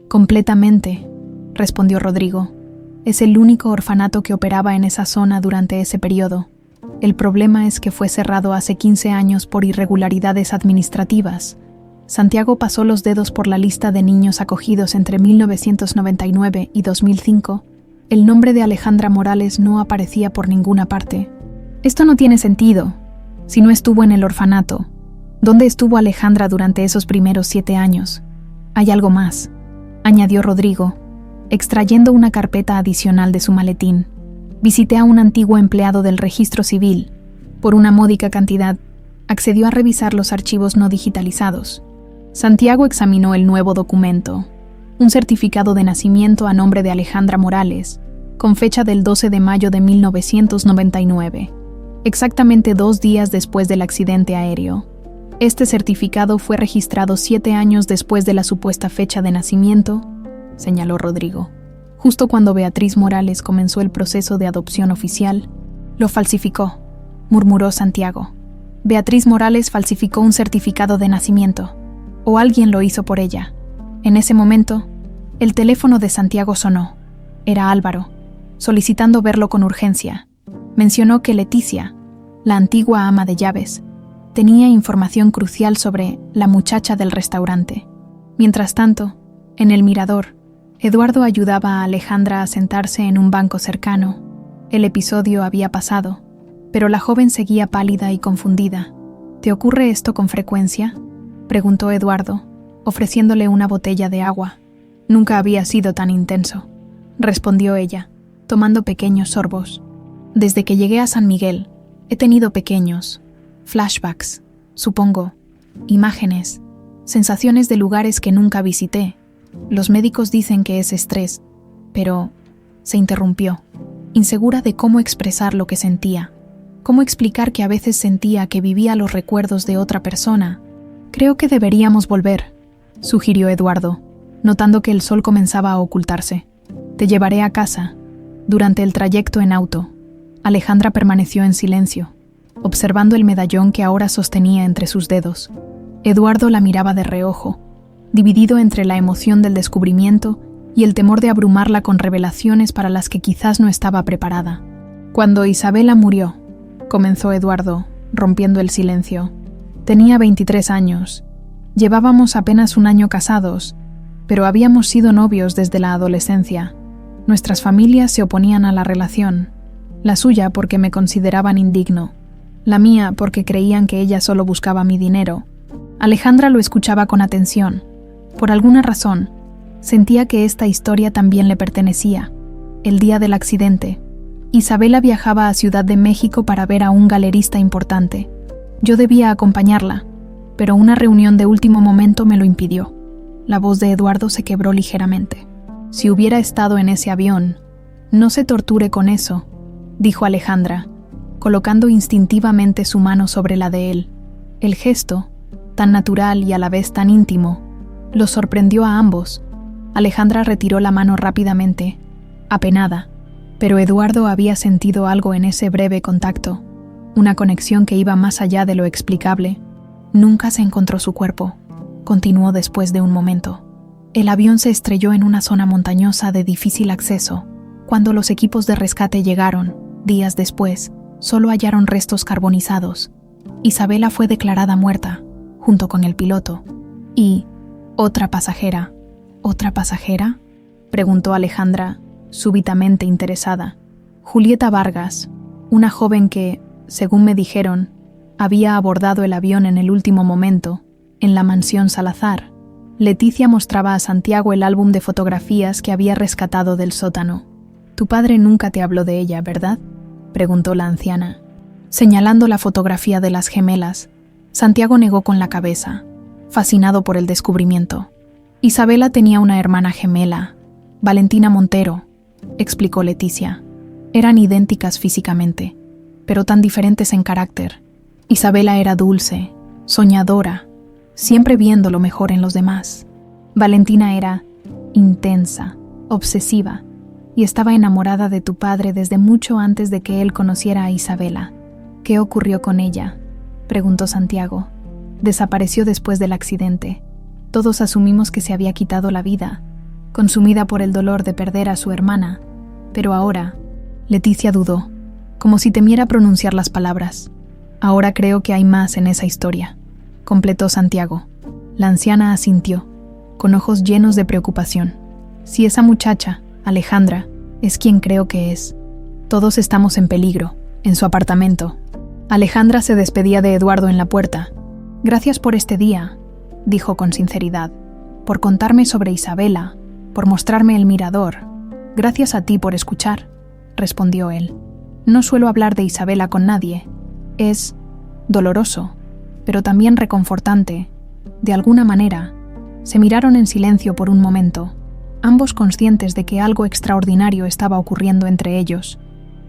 Completamente, respondió Rodrigo. Es el único orfanato que operaba en esa zona durante ese periodo. El problema es que fue cerrado hace 15 años por irregularidades administrativas. Santiago pasó los dedos por la lista de niños acogidos entre 1999 y 2005. El nombre de Alejandra Morales no aparecía por ninguna parte. Esto no tiene sentido. Si no estuvo en el orfanato, ¿dónde estuvo Alejandra durante esos primeros 7 años? Hay algo más, añadió Rodrigo, extrayendo una carpeta adicional de su maletín. Visité a un antiguo empleado del registro civil. Por una módica cantidad, accedió a revisar los archivos no digitalizados. Santiago examinó el nuevo documento, un certificado de nacimiento a nombre de Alejandra Morales, con fecha del 12 de mayo de 1999, exactamente 2 días después del accidente aéreo. Este certificado fue registrado 7 años después de la supuesta fecha de nacimiento, señaló Rodrigo. Justo cuando Beatriz Morales comenzó el proceso de adopción oficial, lo falsificó, murmuró Santiago. Beatriz Morales falsificó un certificado de nacimiento, o alguien lo hizo por ella. En ese momento, el teléfono de Santiago sonó. Era Álvaro, solicitando verlo con urgencia. Mencionó que Leticia, la antigua ama de llaves, tenía información crucial sobre la muchacha del restaurante. Mientras tanto, en el mirador, Eduardo ayudaba a Alejandra a sentarse en un banco cercano. El episodio había pasado, pero la joven seguía pálida y confundida. ¿Te ocurre esto con frecuencia?, preguntó Eduardo, ofreciéndole una botella de agua. Nunca había sido tan intenso, respondió ella, tomando pequeños sorbos. Desde que llegué a San Miguel, he tenido pequeños flashbacks, supongo, imágenes, sensaciones de lugares que nunca visité. Los médicos dicen que es estrés, pero se interrumpió, insegura de cómo expresar lo que sentía. ¿Cómo explicar que a veces sentía que vivía los recuerdos de otra persona? Creo que deberíamos volver, sugirió Eduardo, notando que el sol comenzaba a ocultarse. Te llevaré a casa. Durante el trayecto en auto, Alejandra permaneció en silencio, observando el medallón que ahora sostenía entre sus dedos. Eduardo la miraba de reojo, dividido entre la emoción del descubrimiento y el temor de abrumarla con revelaciones para las que quizás no estaba preparada. Cuando Isabela murió, comenzó Eduardo, rompiendo el silencio. Tenía 23 años. Llevábamos apenas 1 año casados, pero habíamos sido novios desde la adolescencia. Nuestras familias se oponían a la relación. La suya porque me consideraban indigno. La mía porque creían que ella solo buscaba mi dinero. Alejandra lo escuchaba con atención. Por alguna razón, sentía que esta historia también le pertenecía. El día del accidente, Isabela viajaba a Ciudad de México para ver a un galerista importante. Yo debía acompañarla, pero una reunión de último momento me lo impidió. La voz de Eduardo se quebró ligeramente. Si hubiera estado en ese avión, no se torture con eso, dijo Alejandra, colocando instintivamente su mano sobre la de él. El gesto, tan natural y a la vez tan íntimo, los sorprendió a ambos. Alejandra retiró la mano rápidamente, apenada, pero Eduardo había sentido algo en ese breve contacto, una conexión que iba más allá de lo explicable. Nunca se encontró su cuerpo, continuó después de un momento. El avión se estrelló en una zona montañosa de difícil acceso. Cuando los equipos de rescate llegaron, días después, solo hallaron restos carbonizados. Isabela fue declarada muerta, junto con el piloto. Y otra pasajera. ¿Otra pasajera?, preguntó Alejandra, súbitamente interesada. Julieta Vargas, una joven que, según me dijeron, había abordado el avión en el último momento, en la mansión Salazar. Leticia mostraba a Santiago el álbum de fotografías que había rescatado del sótano. «Tu padre nunca te habló de ella, ¿verdad?», preguntó la anciana. Señalando la fotografía de las gemelas, Santiago negó con la cabeza, fascinado por el descubrimiento. Isabela tenía una hermana gemela, Valentina Montero, explicó Leticia. Eran idénticas físicamente, pero tan diferentes en carácter. Isabela era dulce, soñadora, siempre viendo lo mejor en los demás. Valentina era intensa, obsesiva, y estaba enamorada de tu padre desde mucho antes de que él conociera a Isabela. ¿Qué ocurrió con ella?, preguntó Santiago. Desapareció después del accidente. Todos asumimos que se había quitado la vida, consumida por el dolor de perder a su hermana. Pero ahora, Leticia dudó, como si temiera pronunciar las palabras. Ahora creo que hay más en esa historia, completó Santiago. La anciana asintió, con ojos llenos de preocupación. Si esa muchacha, Alejandra, es quien creo que es. Todos estamos en peligro, en su apartamento. Alejandra se despedía de Eduardo en la puerta. Gracias por este día, dijo con sinceridad, por contarme sobre Isabela, por mostrarme el mirador. Gracias a ti por escuchar, respondió él. No suelo hablar de Isabela con nadie. Es doloroso, pero también reconfortante. De alguna manera, se miraron en silencio por un momento, ambos conscientes de que algo extraordinario estaba ocurriendo entre ellos,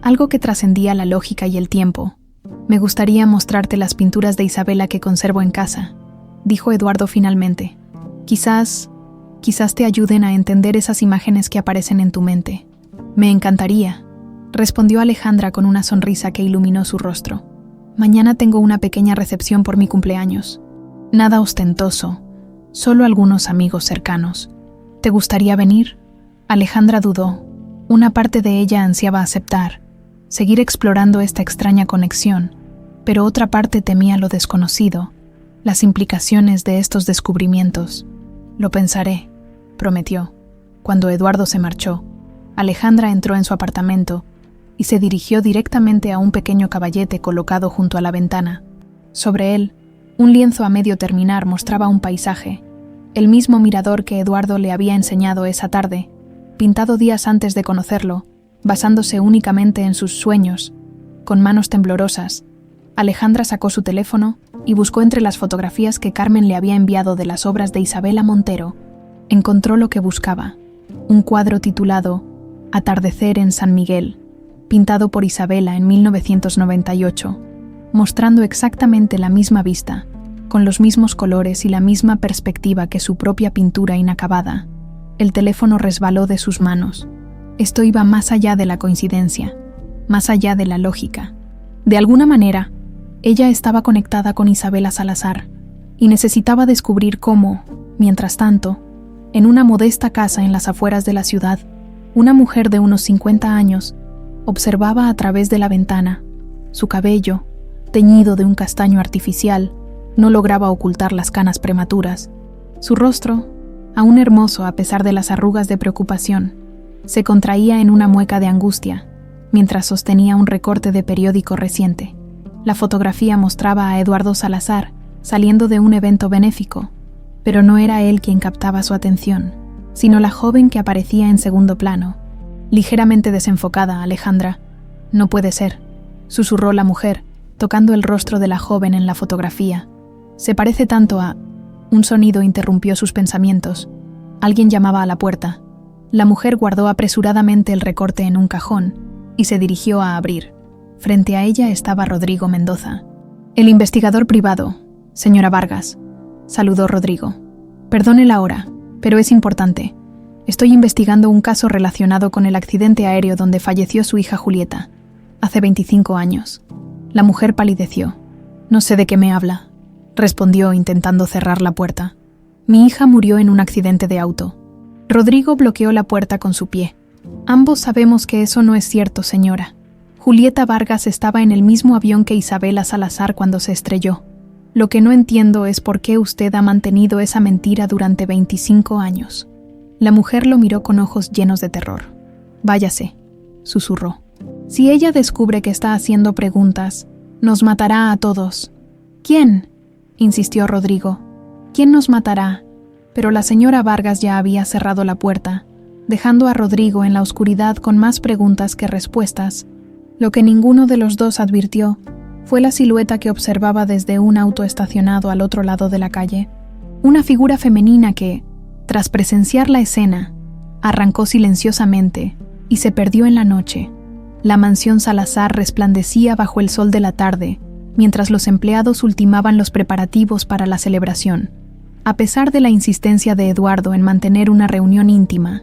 algo que trascendía la lógica y el tiempo. Me gustaría mostrarte las pinturas de Isabela que conservo en casa, dijo Eduardo finalmente. Quizás te ayuden a entender esas imágenes que aparecen en tu mente. Me encantaría, respondió Alejandra con una sonrisa que iluminó su rostro. Mañana tengo una pequeña recepción por mi cumpleaños. Nada ostentoso, solo algunos amigos cercanos. ¿Te gustaría venir? Alejandra dudó. Una parte de ella ansiaba aceptar, seguir explorando esta extraña conexión, pero otra parte temía lo desconocido, las implicaciones de estos descubrimientos. Lo pensaré, prometió. Cuando Eduardo se marchó, Alejandra entró en su apartamento y se dirigió directamente a un pequeño caballete colocado junto a la ventana. Sobre él, un lienzo a medio terminar mostraba un paisaje, el mismo mirador que Eduardo le había enseñado esa tarde, pintado días antes de conocerlo, basándose únicamente en sus sueños. Con manos temblorosas, Alejandra sacó su teléfono y buscó entre las fotografías que Carmen le había enviado de las obras de Isabela Montero. Encontró lo que buscaba, un cuadro titulado Atardecer en San Miguel, pintado por Isabela en 1998, mostrando exactamente la misma vista, con los mismos colores y la misma perspectiva que su propia pintura inacabada. El teléfono resbaló de sus manos. Esto iba más allá de la coincidencia, más allá de la lógica. De alguna manera, ella estaba conectada con Isabela Salazar y necesitaba descubrir cómo, mientras tanto, en una modesta casa en las afueras de la ciudad, una mujer de unos 50 años observaba a través de la ventana. Su cabello, teñido de un castaño artificial, no lograba ocultar las canas prematuras. Su rostro, aún hermoso a pesar de las arrugas de preocupación, se contraía en una mueca de angustia, mientras sostenía un recorte de periódico reciente. La fotografía mostraba a Eduardo Salazar saliendo de un evento benéfico, pero no era él quien captaba su atención, sino la joven que aparecía en segundo plano. Ligeramente desenfocada, Alejandra. «No puede ser», susurró la mujer, tocando el rostro de la joven en la fotografía. Se parece tanto a... Un sonido interrumpió sus pensamientos. Alguien llamaba a la puerta. La mujer guardó apresuradamente el recorte en un cajón y se dirigió a abrir. Frente a ella estaba Rodrigo Mendoza. «El investigador privado, señora Vargas», saludó Rodrigo. «Perdone la hora, pero es importante. Estoy investigando un caso relacionado con el accidente aéreo donde falleció su hija Julieta, hace 25 años. La mujer palideció. «No sé de qué me habla», respondió intentando cerrar la puerta. «Mi hija murió en un accidente de auto». Rodrigo bloqueó la puerta con su pie. «Ambos sabemos que eso no es cierto, señora. Julieta Vargas estaba en el mismo avión que Isabela Salazar cuando se estrelló. Lo que no entiendo es por qué usted ha mantenido esa mentira durante 25 años». La mujer lo miró con ojos llenos de terror. «Váyase», susurró. «Si ella descubre que está haciendo preguntas, nos matará a todos». «¿Quién?», insistió Rodrigo. «¿Quién nos matará?». Pero la señora Vargas ya había cerrado la puerta, dejando a Rodrigo en la oscuridad con más preguntas que respuestas. Lo que ninguno de los dos advirtió fue la silueta que observaba desde un auto estacionado al otro lado de la calle. Una figura femenina que, tras presenciar la escena, arrancó silenciosamente y se perdió en la noche. La mansión Salazar resplandecía bajo el sol de la tarde, mientras los empleados ultimaban los preparativos para la celebración. A pesar de la insistencia de Eduardo en mantener una reunión íntima,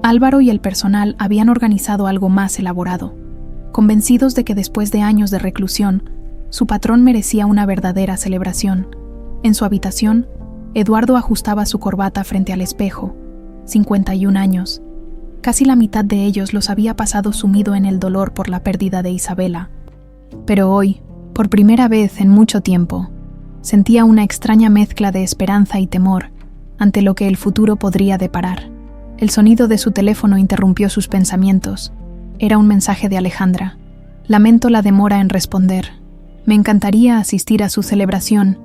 Álvaro y el personal habían organizado algo más elaborado. Convencidos de que después de años de reclusión, su patrón merecía una verdadera celebración. En su habitación, Eduardo ajustaba su corbata frente al espejo. 51 años. Casi la mitad de ellos los había pasado sumido en el dolor por la pérdida de Isabela. Pero hoy, por primera vez en mucho tiempo, sentía una extraña mezcla de esperanza y temor ante lo que el futuro podría deparar. El sonido de su teléfono interrumpió sus pensamientos. Era un mensaje de Alejandra. «Lamento la demora en responder. Me encantaría asistir a su celebración.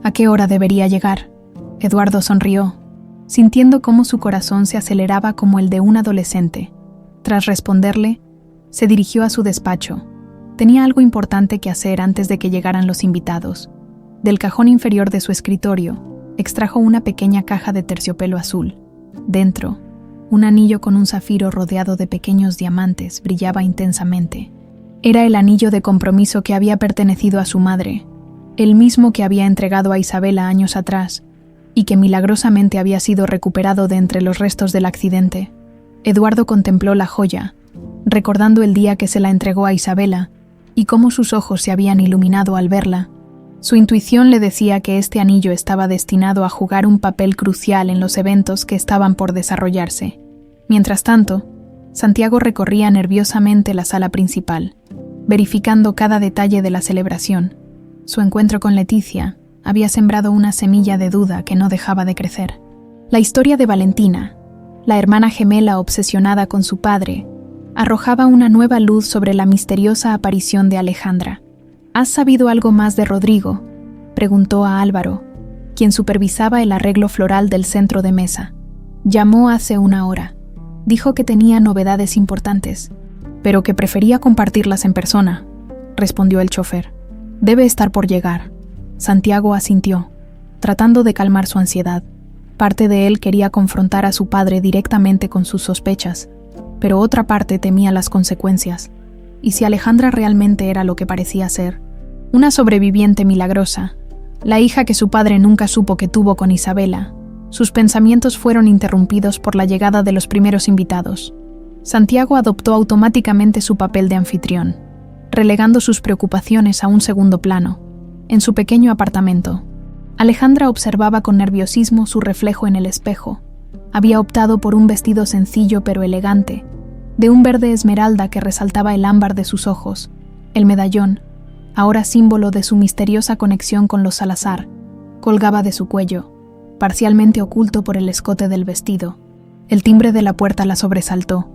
¿A qué hora debería llegar?». Eduardo sonrió, sintiendo cómo su corazón se aceleraba como el de un adolescente. Tras responderle, se dirigió a su despacho. Tenía algo importante que hacer antes de que llegaran los invitados. Del cajón inferior de su escritorio, extrajo una pequeña caja de terciopelo azul. Dentro, un anillo con un zafiro rodeado de pequeños diamantes brillaba intensamente. Era el anillo de compromiso que había pertenecido a su madre, el mismo que había entregado a Isabela años atrás y que milagrosamente había sido recuperado de entre los restos del accidente. Eduardo contempló la joya, recordando el día que se la entregó a Isabela y cómo sus ojos se habían iluminado al verla. Su intuición le decía que este anillo estaba destinado a jugar un papel crucial en los eventos que estaban por desarrollarse. Mientras tanto, Santiago recorría nerviosamente la sala principal, verificando cada detalle de la celebración. Su encuentro con Leticia había sembrado una semilla de duda que no dejaba de crecer. La historia de Valentina, la hermana gemela obsesionada con su padre, arrojaba una nueva luz sobre la misteriosa aparición de Alejandra. «¿Has sabido algo más de Rodrigo?», preguntó a Álvaro, quien supervisaba el arreglo floral del centro de mesa. «Llamó hace una hora. Dijo que tenía novedades importantes, pero que prefería compartirlas en persona», respondió el chofer. «Debe estar por llegar». Santiago asintió, tratando de calmar su ansiedad. Parte de él quería confrontar a su padre directamente con sus sospechas, pero otra parte temía las consecuencias. ¿Y si Alejandra realmente era lo que parecía ser? Una sobreviviente milagrosa, la hija que su padre nunca supo que tuvo con Isabela. Sus pensamientos fueron interrumpidos por la llegada de los primeros invitados. Santiago adoptó automáticamente su papel de anfitrión, relegando sus preocupaciones a un segundo plano. En su pequeño apartamento, Alejandra observaba con nerviosismo su reflejo en el espejo. Había optado por un vestido sencillo pero elegante, de un verde esmeralda que resaltaba el ámbar de sus ojos. El medallón, ahora símbolo de su misteriosa conexión con los Salazar, colgaba de su cuello, parcialmente oculto por el escote del vestido. El timbre de la puerta la sobresaltó.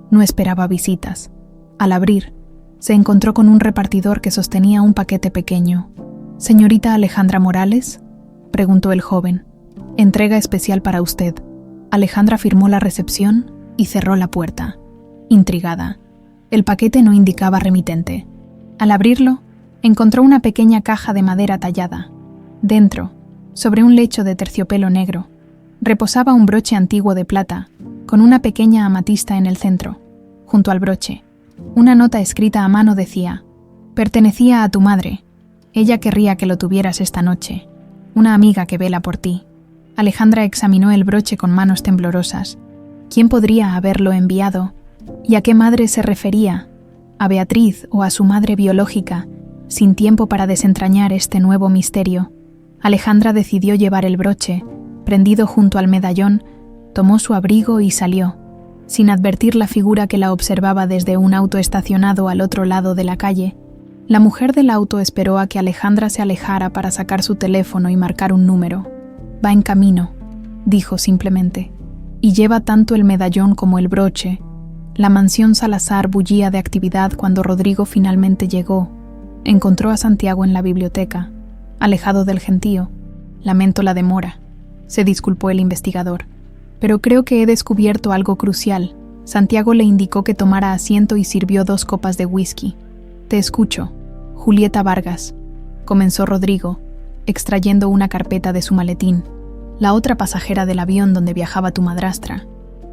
No esperaba visitas. Al abrir, se encontró con un repartidor que sostenía un paquete pequeño. «¿Señorita Alejandra Morales?», preguntó el joven. «Entrega especial para usted». Alejandra firmó la recepción y cerró la puerta. Intrigada, el paquete no indicaba remitente. Al abrirlo, Encontró una pequeña caja de madera tallada. Dentro, sobre un lecho de terciopelo negro, reposaba un broche antiguo de plata, con una pequeña amatista en el centro. Junto al broche, una nota escrita a mano decía: «Pertenecía a tu madre. Ella querría que lo tuvieras esta noche. Una amiga que vela por ti». Alejandra examinó el broche con manos temblorosas. ¿Quién podría haberlo enviado? ¿Y a qué madre se refería? ¿A Beatriz o a su madre biológica? Sin tiempo para desentrañar este nuevo misterio, Alejandra decidió llevar el broche, prendido junto al medallón, tomó su abrigo y salió, sin advertir la figura que la observaba desde un auto estacionado al otro lado de la calle. La mujer del auto esperó a que Alejandra se alejara para sacar su teléfono y marcar un número. «Va en camino», dijo simplemente, «y lleva tanto el medallón como el broche». La mansión Salazar bullía de actividad cuando Rodrigo finalmente llegó. Encontró a Santiago en la biblioteca, alejado del gentío. «Lamento la demora», se disculpó el investigador. «Pero creo que he descubierto algo crucial». Santiago le indicó que tomara asiento y sirvió 2 copas de whisky. «Te escucho, Julieta Vargas», comenzó Rodrigo, extrayendo una carpeta de su maletín. «La otra pasajera del avión donde viajaba tu madrastra.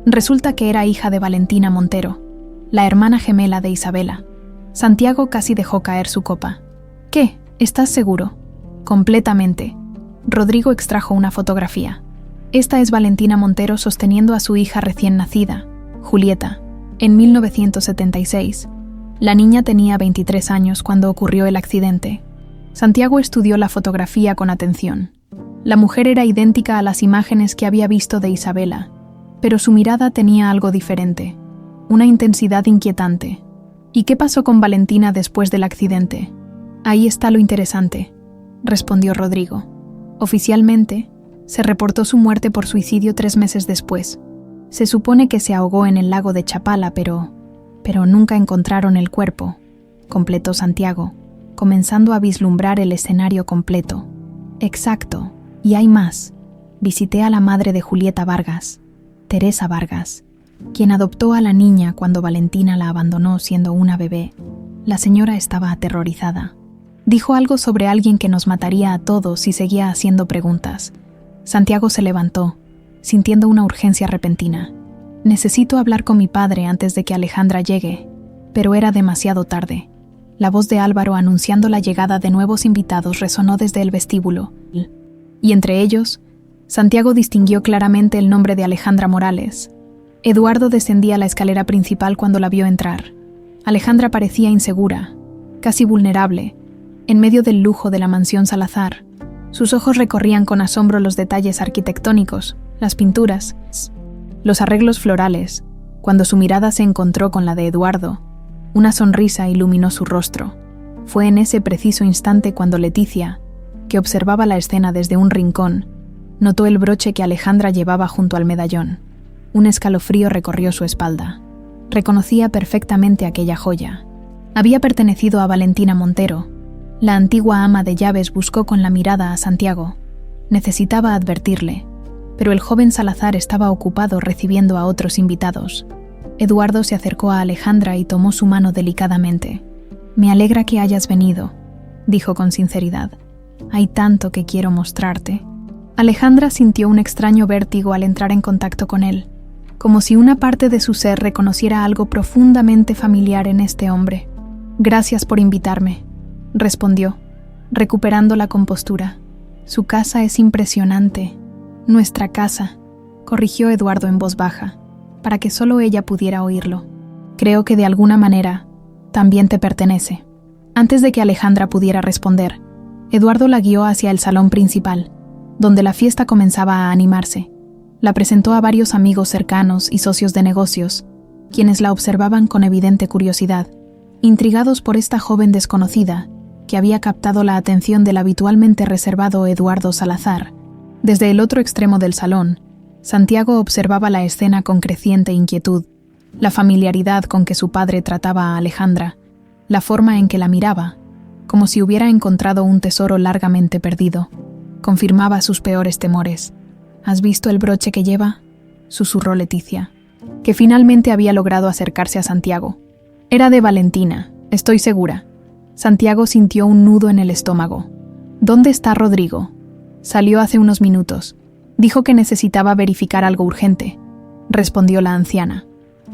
Resulta que era hija de Valentina Montero, la hermana gemela de Isabela». Santiago casi dejó caer su copa. «¿Qué? ¿Estás seguro?» «Completamente». Rodrigo extrajo una fotografía. «Esta es Valentina Montero sosteniendo a su hija recién nacida, Julieta, en 1976. La niña tenía 23 años cuando ocurrió el accidente». Santiago estudió la fotografía con atención. La mujer era idéntica a las imágenes que había visto de Isabela, pero su mirada tenía algo diferente, una intensidad inquietante. «¿Y qué pasó con Valentina después del accidente?» «Ahí está lo interesante», respondió Rodrigo. «Oficialmente, se reportó su muerte por suicidio 3 meses después. Se supone que se ahogó en el lago de Chapala, pero nunca encontraron el cuerpo», completó Santiago, comenzando a vislumbrar el escenario completo. «Exacto, y hay más. Visité a la madre de Julieta Vargas, Teresa Vargas, quien adoptó a la niña cuando Valentina la abandonó siendo una bebé. La señora estaba aterrorizada. Dijo algo sobre alguien que nos mataría a todos si seguía haciendo preguntas». Santiago se levantó, sintiendo una urgencia repentina. «Necesito hablar con mi padre antes de que Alejandra llegue». Pero era demasiado tarde. La voz de Álvaro anunciando la llegada de nuevos invitados resonó desde el vestíbulo. Y entre ellos, Santiago distinguió claramente el nombre de Alejandra Morales. Eduardo descendía la escalera principal cuando la vio entrar. Alejandra parecía insegura, casi vulnerable, en medio del lujo de la mansión Salazar. Sus ojos recorrían con asombro los detalles arquitectónicos, las pinturas, los arreglos florales. Cuando su mirada se encontró con la de Eduardo, una sonrisa iluminó su rostro. Fue en ese preciso instante cuando Leticia, que observaba la escena desde un rincón, notó el broche que Alejandra llevaba junto al medallón. Un escalofrío recorrió su espalda. Reconocía perfectamente aquella joya. Había pertenecido a Valentina Montero. La antigua ama de llaves buscó con la mirada a Santiago. Necesitaba advertirle, pero el joven Salazar estaba ocupado recibiendo a otros invitados. Eduardo se acercó a Alejandra y tomó su mano delicadamente. «Me alegra que hayas venido», dijo con sinceridad. «Hay tanto que quiero mostrarte». Alejandra sintió un extraño vértigo al entrar en contacto con él, como si una parte de su ser reconociera algo profundamente familiar en este hombre. «Gracias por invitarme», respondió, recuperando la compostura. «Su casa es impresionante». «Nuestra casa», corrigió Eduardo en voz baja, para que solo ella pudiera oírlo. «Creo que de alguna manera también te pertenece». Antes de que Alejandra pudiera responder, Eduardo la guió hacia el salón principal, donde la fiesta comenzaba a animarse. La presentó a varios amigos cercanos y socios de negocios, quienes la observaban con evidente curiosidad, intrigados por esta joven desconocida que había captado la atención del habitualmente reservado Eduardo Salazar. Desde el otro extremo del salón, Santiago observaba la escena con creciente inquietud, la familiaridad con que su padre trataba a Alejandra, la forma en que la miraba, como si hubiera encontrado un tesoro largamente perdido. Confirmaba sus peores temores. «¿Has visto el broche que lleva?», susurró Leticia, que finalmente había logrado acercarse a Santiago. «Era de Valentina, estoy segura». Santiago sintió un nudo en el estómago. ¿Dónde está Rodrigo? Salió hace unos minutos. Dijo que necesitaba verificar algo urgente, respondió la anciana.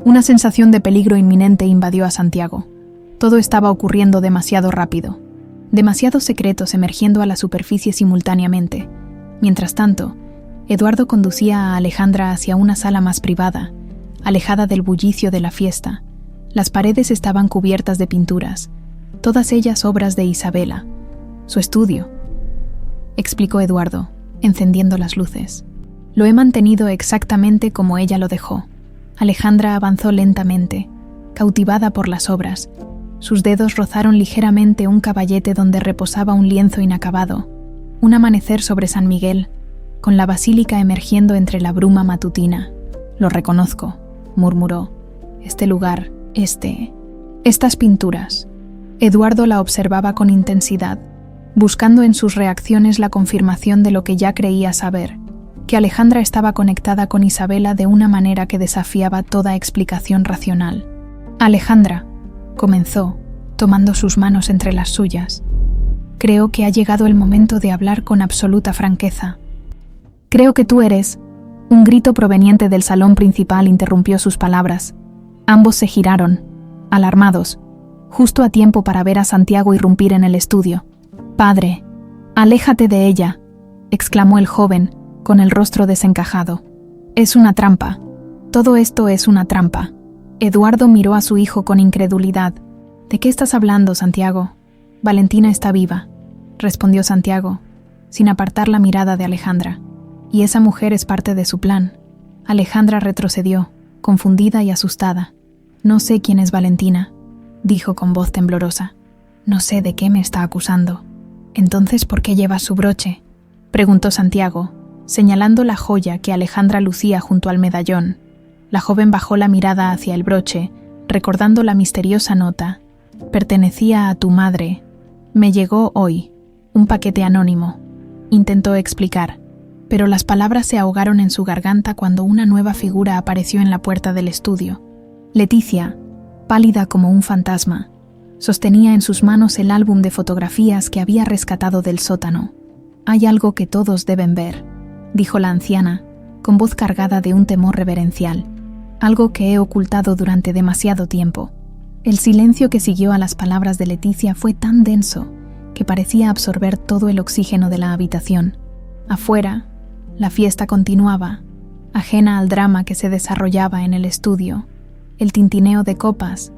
Una sensación de peligro inminente invadió a Santiago. Todo estaba ocurriendo demasiado rápido. Demasiados secretos emergiendo a la superficie simultáneamente. Mientras tanto, Eduardo conducía a Alejandra hacia una sala más privada, alejada del bullicio de la fiesta. Las paredes estaban cubiertas de pinturas, todas ellas obras de Isabela. Su estudio, explicó Eduardo, encendiendo las luces. Lo he mantenido exactamente como ella lo dejó. Alejandra avanzó lentamente, cautivada por las obras. Sus dedos rozaron ligeramente un caballete donde reposaba un lienzo inacabado, un amanecer sobre San Miguel, con la basílica emergiendo entre la bruma matutina. Lo reconozco, murmuró. Este lugar, estas pinturas. Eduardo la observaba con intensidad, buscando en sus reacciones la confirmación de lo que ya creía saber, que Alejandra estaba conectada con Isabela de una manera que desafiaba toda explicación racional. Alejandra, comenzó, tomando sus manos entre las suyas. Creo que ha llegado el momento de hablar con absoluta franqueza. Creo que tú eres... Un grito proveniente del salón principal interrumpió sus palabras. Ambos se giraron, alarmados, justo a tiempo para ver a Santiago irrumpir en el estudio. «Padre, aléjate de ella», exclamó el joven, con el rostro desencajado. «Es una trampa. Todo esto es una trampa». Eduardo miró a su hijo con incredulidad. «¿De qué estás hablando, Santiago?» «Valentina está viva», respondió Santiago, sin apartar la mirada de Alejandra. «Y esa mujer es parte de su plan». Alejandra retrocedió, confundida y asustada. «No sé quién es Valentina», dijo con voz temblorosa. «No sé de qué me está acusando». «Entonces, ¿por qué llevas su broche?», preguntó Santiago, señalando la joya que Alejandra lucía junto al medallón. La joven bajó la mirada hacia el broche, recordando la misteriosa nota. «Pertenecía a tu madre. Me llegó hoy. Un paquete anónimo», intentó explicar, pero las palabras se ahogaron en su garganta cuando una nueva figura apareció en la puerta del estudio. Leticia, pálida como un fantasma, sostenía en sus manos el álbum de fotografías que había rescatado del sótano. «Hay algo que todos deben ver», dijo la anciana, con voz cargada de un temor reverencial. «Algo que he ocultado durante demasiado tiempo». El silencio que siguió a las palabras de Leticia fue tan denso que parecía absorber todo el oxígeno de la habitación. Afuera, la fiesta continuaba, ajena al drama que se desarrollaba en el estudio. El tintineo de copas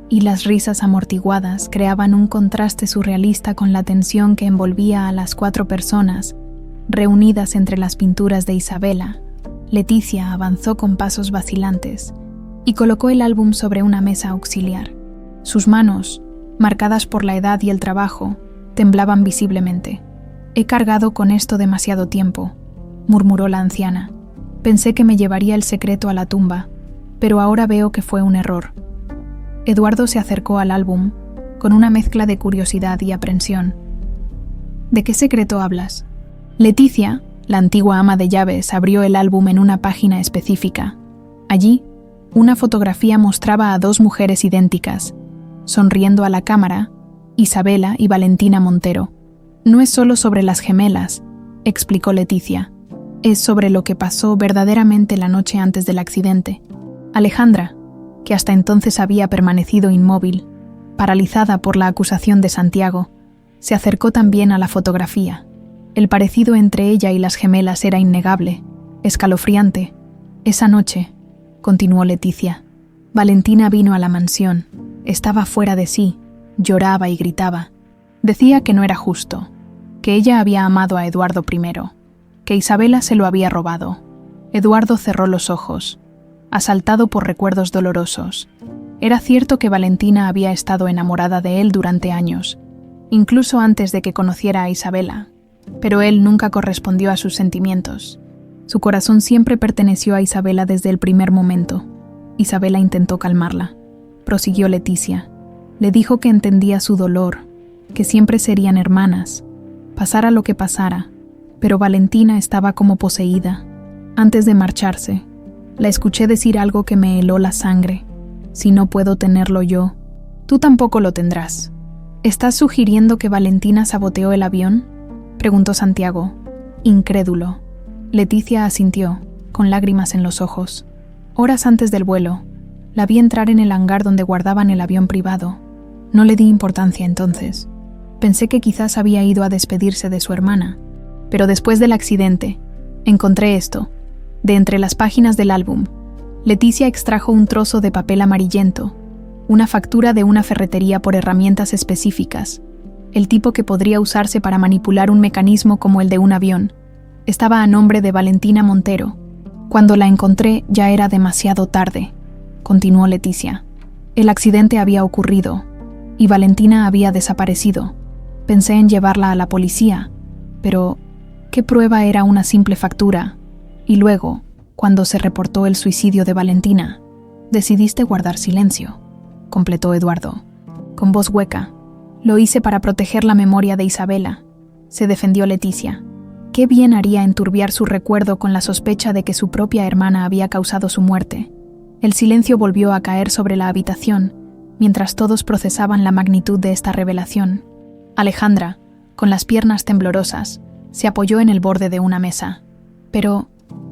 y las risas amortiguadas creaban un contraste surrealista con la tensión que envolvía a las 4 personas, reunidas entre las pinturas de Isabela. Leticia avanzó con pasos vacilantes y colocó el álbum sobre una mesa auxiliar. Sus manos, marcadas por la edad y el trabajo, temblaban visiblemente. «He cargado con esto demasiado tiempo», murmuró la anciana. «Pensé que me llevaría el secreto a la tumba, pero ahora veo que fue un error». Eduardo se acercó al álbum, con una mezcla de curiosidad y aprensión. «¿De qué secreto hablas?». Leticia, la antigua ama de llaves, abrió el álbum en una página específica. Allí, una fotografía mostraba a 2 mujeres idénticas, sonriendo a la cámara, Isabela y Valentina Montero. «No es solo sobre las gemelas», explicó Leticia. «Es sobre lo que pasó verdaderamente la noche antes del accidente». Alejandra, que hasta entonces había permanecido inmóvil, paralizada por la acusación de Santiago, se acercó también a la fotografía. El parecido entre ella y las gemelas era innegable, escalofriante. «Esa noche», continuó Leticia, «Valentina vino a la mansión. Estaba fuera de sí, lloraba y gritaba. Decía que no era justo, que ella había amado a Eduardo primero, que Isabela se lo había robado». Eduardo cerró los ojos, asaltado por recuerdos dolorosos. Era cierto que Valentina había estado enamorada de él durante años, incluso antes de que conociera a Isabela, pero él nunca correspondió a sus sentimientos. Su corazón siempre perteneció a Isabela desde el primer momento. Isabela intentó calmarla. Prosiguió Leticia. Le dijo que entendía su dolor, que siempre serían hermanas, pasara lo que pasara, pero Valentina estaba como poseída. Antes de marcharse, la escuché decir algo que me heló la sangre. «Si no puedo tenerlo yo, tú tampoco lo tendrás». ¿Estás sugiriendo que Valentina saboteó el avión?, preguntó Santiago, incrédulo. Leticia asintió, con lágrimas en los ojos. Horas antes del vuelo, la vi entrar en el hangar donde guardaban el avión privado. No le di importancia entonces. Pensé que quizás había ido a despedirse de su hermana. Pero después del accidente, encontré esto. De entre las páginas del álbum, Leticia extrajo un trozo de papel amarillento, una factura de una ferretería por herramientas específicas, el tipo que podría usarse para manipular un mecanismo como el de un avión. Estaba a nombre de Valentina Montero. Cuando la encontré ya era demasiado tarde, continuó Leticia. El accidente había ocurrido y Valentina había desaparecido. Pensé en llevarla a la policía, pero ¿qué prueba era una simple factura? Y luego, cuando se reportó el suicidio de Valentina, decidiste guardar silencio, completó Eduardo, con voz hueca. Lo hice para proteger la memoria de Isabela, se defendió Leticia. Qué bien haría enturbiar su recuerdo con la sospecha de que su propia hermana había causado su muerte. El silencio volvió a caer sobre la habitación, mientras todos procesaban la magnitud de esta revelación. Alejandra, con las piernas temblorosas, se apoyó en el borde de una mesa. «Pero,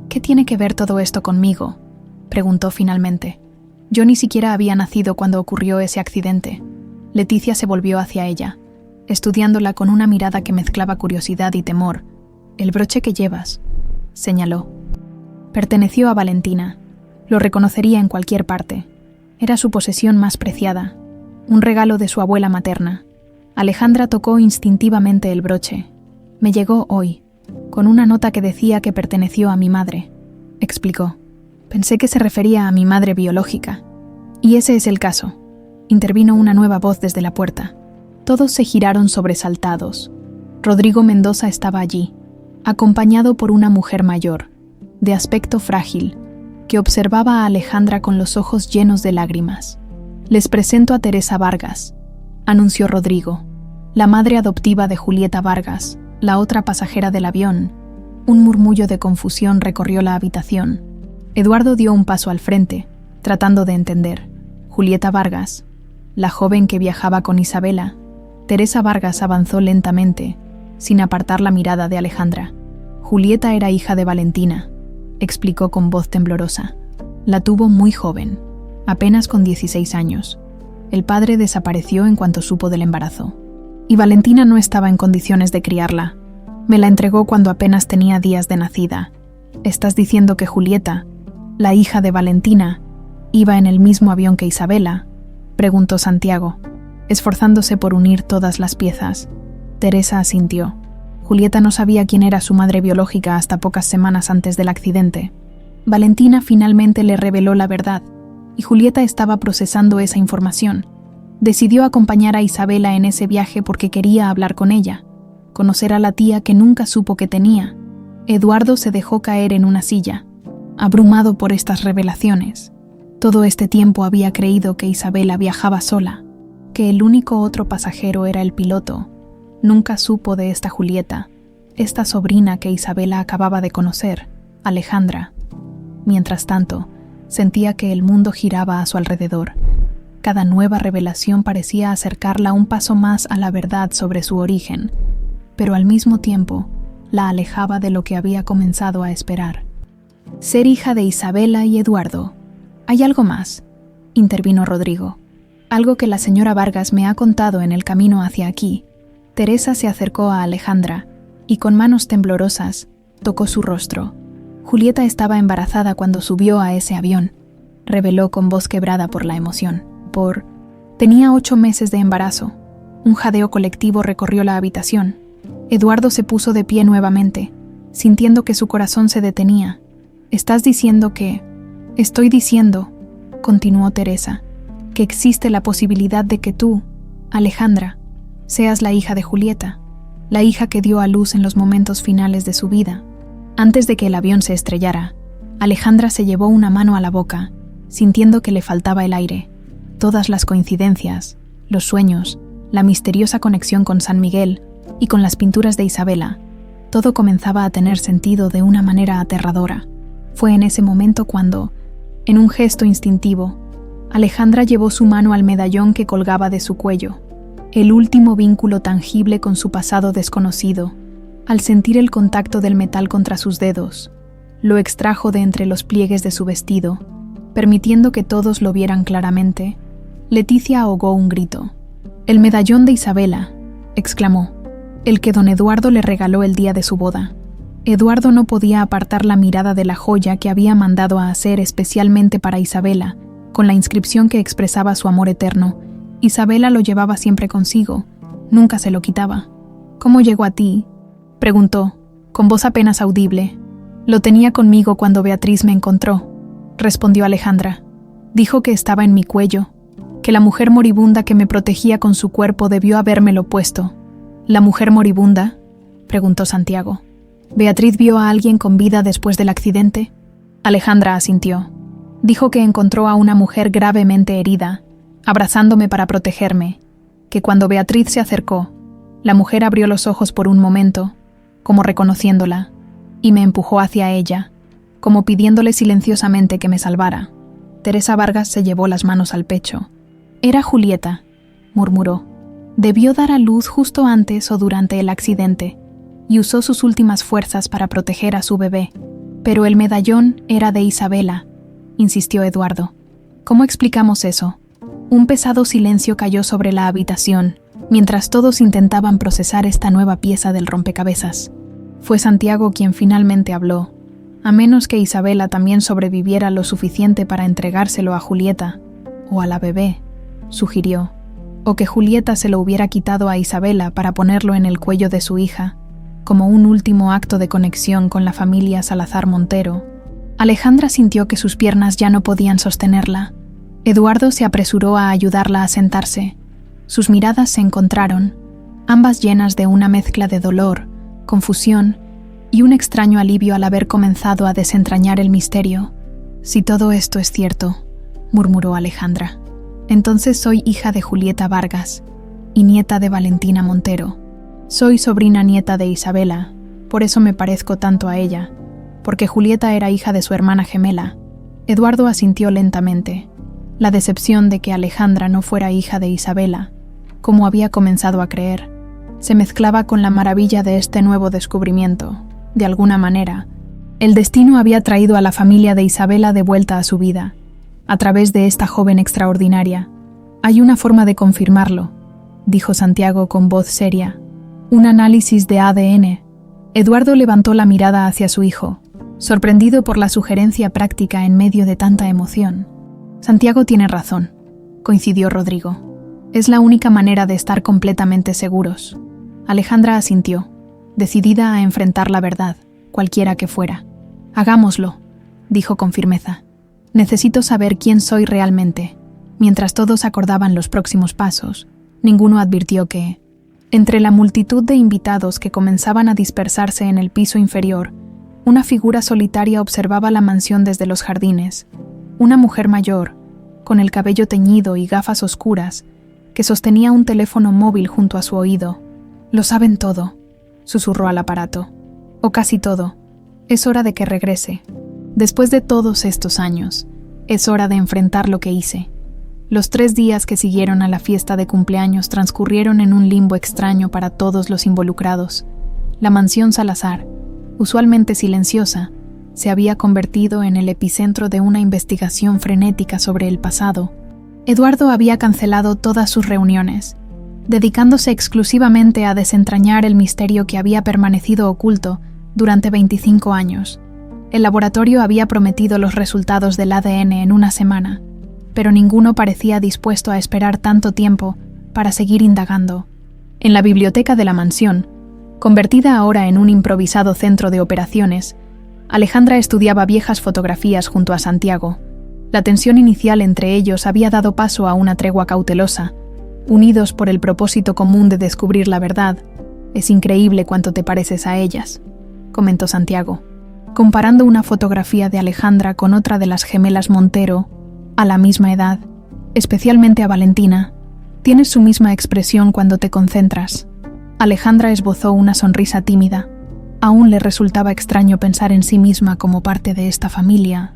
¿qué tiene que ver todo esto conmigo?», preguntó finalmente. «Yo ni siquiera había nacido cuando ocurrió ese accidente». Leticia se volvió hacia ella, estudiándola con una mirada que mezclaba curiosidad y temor. «El broche que llevas», señaló. Perteneció a Valentina. Lo reconocería en cualquier parte. Era su posesión más preciada, un regalo de su abuela materna. Alejandra tocó instintivamente el broche. «Me llegó hoy, con una nota que decía que perteneció a mi madre», explicó. «Pensé que se refería a mi madre biológica». «Y ese es el caso», intervino una nueva voz desde la puerta. Todos se giraron sobresaltados. Rodrigo Mendoza estaba allí, acompañado por una mujer mayor, de aspecto frágil, que observaba a Alejandra con los ojos llenos de lágrimas. «Les presento a Teresa Vargas», anunció Rodrigo, la madre adoptiva de Julieta Vargas, la otra pasajera del avión. Un murmullo de confusión recorrió la habitación. Eduardo dio un paso al frente, tratando de entender. Julieta Vargas, la joven que viajaba con Isabela. Teresa Vargas avanzó lentamente, sin apartar la mirada de Alejandra. Julieta era hija de Valentina, explicó con voz temblorosa. La tuvo muy joven, apenas con 16 años. El padre desapareció en cuanto supo del embarazo. Y Valentina no estaba en condiciones de criarla. Me la entregó cuando apenas tenía días de nacida. ¿Estás diciendo que Julieta, la hija de Valentina, iba en el mismo avión que Isabela?, preguntó Santiago, esforzándose por unir todas las piezas. Teresa asintió. Julieta no sabía quién era su madre biológica hasta pocas semanas antes del accidente. Valentina finalmente le reveló la verdad, y Julieta estaba procesando esa información. Decidió acompañar a Isabela en ese viaje porque quería hablar con ella, conocer a la tía que nunca supo que tenía. Eduardo se dejó caer en una silla, abrumado por estas revelaciones. Todo este tiempo había creído que Isabela viajaba sola, que el único otro pasajero era el piloto. Nunca supo de esta Julieta, esta sobrina que Isabela acababa de conocer, Alejandra. Mientras tanto, sentía que el mundo giraba a su alrededor. Cada nueva revelación parecía acercarla un paso más a la verdad sobre su origen, pero al mismo tiempo la alejaba de lo que había comenzado a esperar. Ser hija de Isabela y Eduardo. «Hay algo más», intervino Rodrigo. «Algo que la señora Vargas me ha contado en el camino hacia aquí». Teresa se acercó a Alejandra y con manos temblorosas tocó su rostro. «Julieta estaba embarazada cuando subió a ese avión», reveló con voz quebrada por la emoción. Tenía 8 meses de embarazo. Un jadeo colectivo recorrió la habitación. Eduardo se puso de pie nuevamente, sintiendo que su corazón se detenía. «¿Estás diciendo que...?» «Estoy diciendo», continuó Teresa, «que existe la posibilidad de que tú, Alejandra, seas la hija de Julieta, la hija que dio a luz en los momentos finales de su vida». Antes de que el avión se estrellara, Alejandra se llevó una mano a la boca, sintiendo que le faltaba el aire. Todas las coincidencias, los sueños, la misteriosa conexión con San Miguel y con las pinturas de Isabela, todo comenzaba a tener sentido de una manera aterradora. Fue en ese momento cuando, en un gesto instintivo, Alejandra llevó su mano al medallón que colgaba de su cuello. el último vínculo tangible con su pasado desconocido. Al sentir el contacto del metal contra sus dedos, lo extrajo de entre los pliegues de su vestido, permitiendo que todos lo vieran claramente. Leticia ahogó un grito. «El medallón de Isabela», exclamó, «el que don Eduardo le regaló el día de su boda». Eduardo no podía apartar la mirada de la joya que había mandado a hacer especialmente para Isabela, con la inscripción que expresaba su amor eterno. Isabela lo llevaba siempre consigo, nunca se lo quitaba. «¿Cómo llegó a ti?», preguntó, con voz apenas audible. «Lo tenía conmigo cuando Beatriz me encontró», respondió Alejandra. «Dijo que estaba en mi cuello, que la mujer moribunda que me protegía con su cuerpo debió habérmelo puesto». «¿La mujer moribunda?», preguntó Santiago. «¿Beatriz vio a alguien con vida después del accidente?». Alejandra asintió. «Dijo que encontró a una mujer gravemente herida, abrazándome para protegerme, que cuando Beatriz se acercó, la mujer abrió los ojos por un momento, como reconociéndola, y me empujó hacia ella, como pidiéndole silenciosamente que me salvara». Teresa Vargas se llevó las manos al pecho. «Era Julieta», murmuró. «Debió dar a luz justo antes o durante el accidente, y usó sus últimas fuerzas para proteger a su bebé. Pero el medallón era de Isabela», insistió Eduardo. «¿Cómo explicamos eso?». Un pesado silencio cayó sobre la habitación, mientras todos intentaban procesar esta nueva pieza del rompecabezas. Fue Santiago quien finalmente habló. «A menos que Isabela también sobreviviera lo suficiente para entregárselo a Julieta, o a la bebé», sugirió, «o que Julieta se lo hubiera quitado a Isabela para ponerlo en el cuello de su hija, como un último acto de conexión con la familia Salazar Montero». Alejandra sintió que sus piernas ya no podían sostenerla. Eduardo se apresuró a ayudarla a sentarse. Sus miradas se encontraron, ambas llenas de una mezcla de dolor, confusión y un extraño alivio al haber comenzado a desentrañar el misterio. «Si todo esto es cierto», murmuró Alejandra, «entonces soy hija de Julieta Vargas y nieta de Valentina Montero. Soy sobrina nieta de Isabela, por eso me parezco tanto a ella, porque Julieta era hija de su hermana gemela». Eduardo asintió lentamente. La decepción de que Alejandra no fuera hija de Isabela, como había comenzado a creer, se mezclaba con la maravilla de este nuevo descubrimiento. De alguna manera, el destino había traído a la familia de Isabela de vuelta a su vida, a través de esta joven extraordinaria. «Hay una forma de confirmarlo», dijo Santiago con voz seria. «Un análisis de ADN». Eduardo levantó la mirada hacia su hijo, sorprendido por la sugerencia práctica en medio de tanta emoción. «Santiago tiene razón», coincidió Rodrigo. «Es la única manera de estar completamente seguros». Alejandra asintió, decidida a enfrentar la verdad, cualquiera que fuera. «Hagámoslo», dijo con firmeza. «Necesito saber quién soy realmente». Mientras todos acordaban los próximos pasos, ninguno advirtió que, entre la multitud de invitados que comenzaban a dispersarse en el piso inferior, una figura solitaria observaba la mansión desde los jardines. Una mujer mayor, con el cabello teñido y gafas oscuras, que sostenía un teléfono móvil junto a su oído. «Lo saben todo», susurró al aparato. «O casi todo. Es hora de que regrese. Después de todos estos años, es hora de enfrentar lo que hice». Los 3 días que siguieron a la fiesta de cumpleaños transcurrieron en un limbo extraño para todos los involucrados. La mansión Salazar, usualmente silenciosa, se había convertido en el epicentro de una investigación frenética sobre el pasado. Eduardo había cancelado todas sus reuniones, dedicándose exclusivamente a desentrañar el misterio que había permanecido oculto durante 25 años. El laboratorio había prometido los resultados del ADN en una semana, pero ninguno parecía dispuesto a esperar tanto tiempo para seguir indagando. En la biblioteca de la mansión, convertida ahora en un improvisado centro de operaciones, Alejandra estudiaba viejas fotografías junto a Santiago. La tensión inicial entre ellos había dado paso a una tregua cautelosa, unidos por el propósito común de descubrir la verdad. «Es increíble cuánto te pareces a ellas», comentó Santiago, comparando una fotografía de Alejandra con otra de las gemelas Montero, a la misma edad, especialmente a Valentina. «Tienes su misma expresión cuando te concentras». Alejandra esbozó una sonrisa tímida. Aún le resultaba extraño pensar en sí misma como parte de esta familia,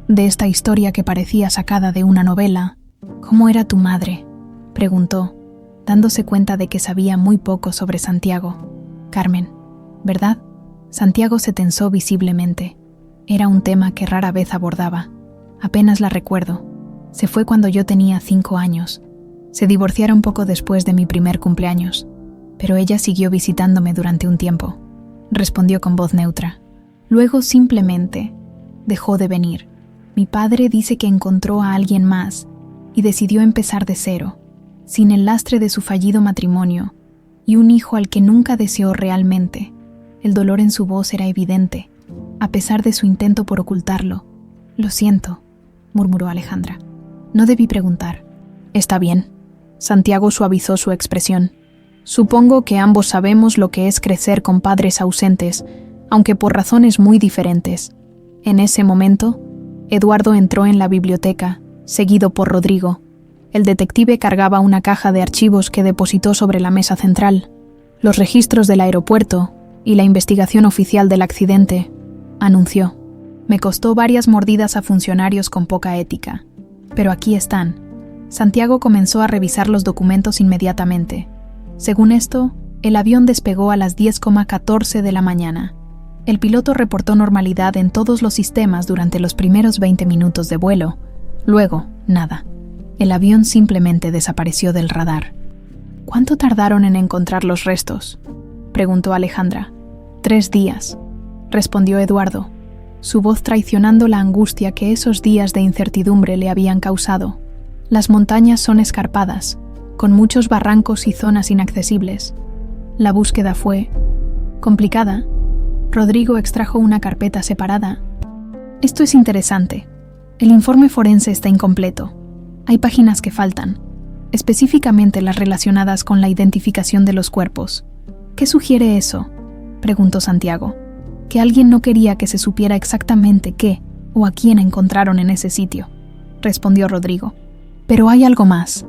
de esta historia que parecía sacada de una novela. «¿Cómo era tu madre?», preguntó. dándose cuenta de que sabía muy poco sobre Santiago. Carmen, ¿verdad? Santiago se tensó visiblemente. Era un tema que rara vez abordaba. Apenas la recuerdo. Se fue cuando yo tenía 5 años. Se divorciaron poco después de mi primer cumpleaños, pero ella siguió visitándome durante un tiempo. Respondió con voz neutra. Luego simplemente dejó de venir. Mi padre dice que encontró a alguien más y decidió empezar de cero, sin el lastre de su fallido matrimonio y un hijo al que nunca deseó realmente. El dolor en su voz era evidente, a pesar de su intento por ocultarlo. Lo siento, murmuró Alejandra. No debí preguntar. Está bien. Santiago suavizó su expresión. Supongo que ambos sabemos lo que es crecer con padres ausentes, aunque por razones muy diferentes. En ese momento, Eduardo entró en la biblioteca, seguido por Rodrigo. El detective cargaba una caja de archivos que depositó sobre la mesa central. Los registros del aeropuerto y la investigación oficial del accidente, anunció. Me costó varias mordidas a funcionarios con poca ética. Pero aquí están. Santiago comenzó a revisar los documentos inmediatamente. Según esto, el avión despegó a las 10:14 de la mañana. El piloto reportó normalidad en todos los sistemas durante los primeros 20 minutos de vuelo. Luego, nada. El avión simplemente desapareció del radar. ¿Cuánto tardaron en encontrar los restos?, preguntó Alejandra. 3 días, respondió Eduardo, su voz traicionando la angustia que esos días de incertidumbre le habían causado. Las montañas son escarpadas, con muchos barrancos y zonas inaccesibles. La búsqueda fue complicada. Rodrigo extrajo una carpeta separada. Esto es interesante. El informe forense está incompleto. Hay páginas que faltan, específicamente las relacionadas con la identificación de los cuerpos. ¿Qué sugiere eso?, preguntó Santiago. Que alguien no quería que se supiera exactamente qué o a quién encontraron en ese sitio, respondió Rodrigo. Pero hay algo más.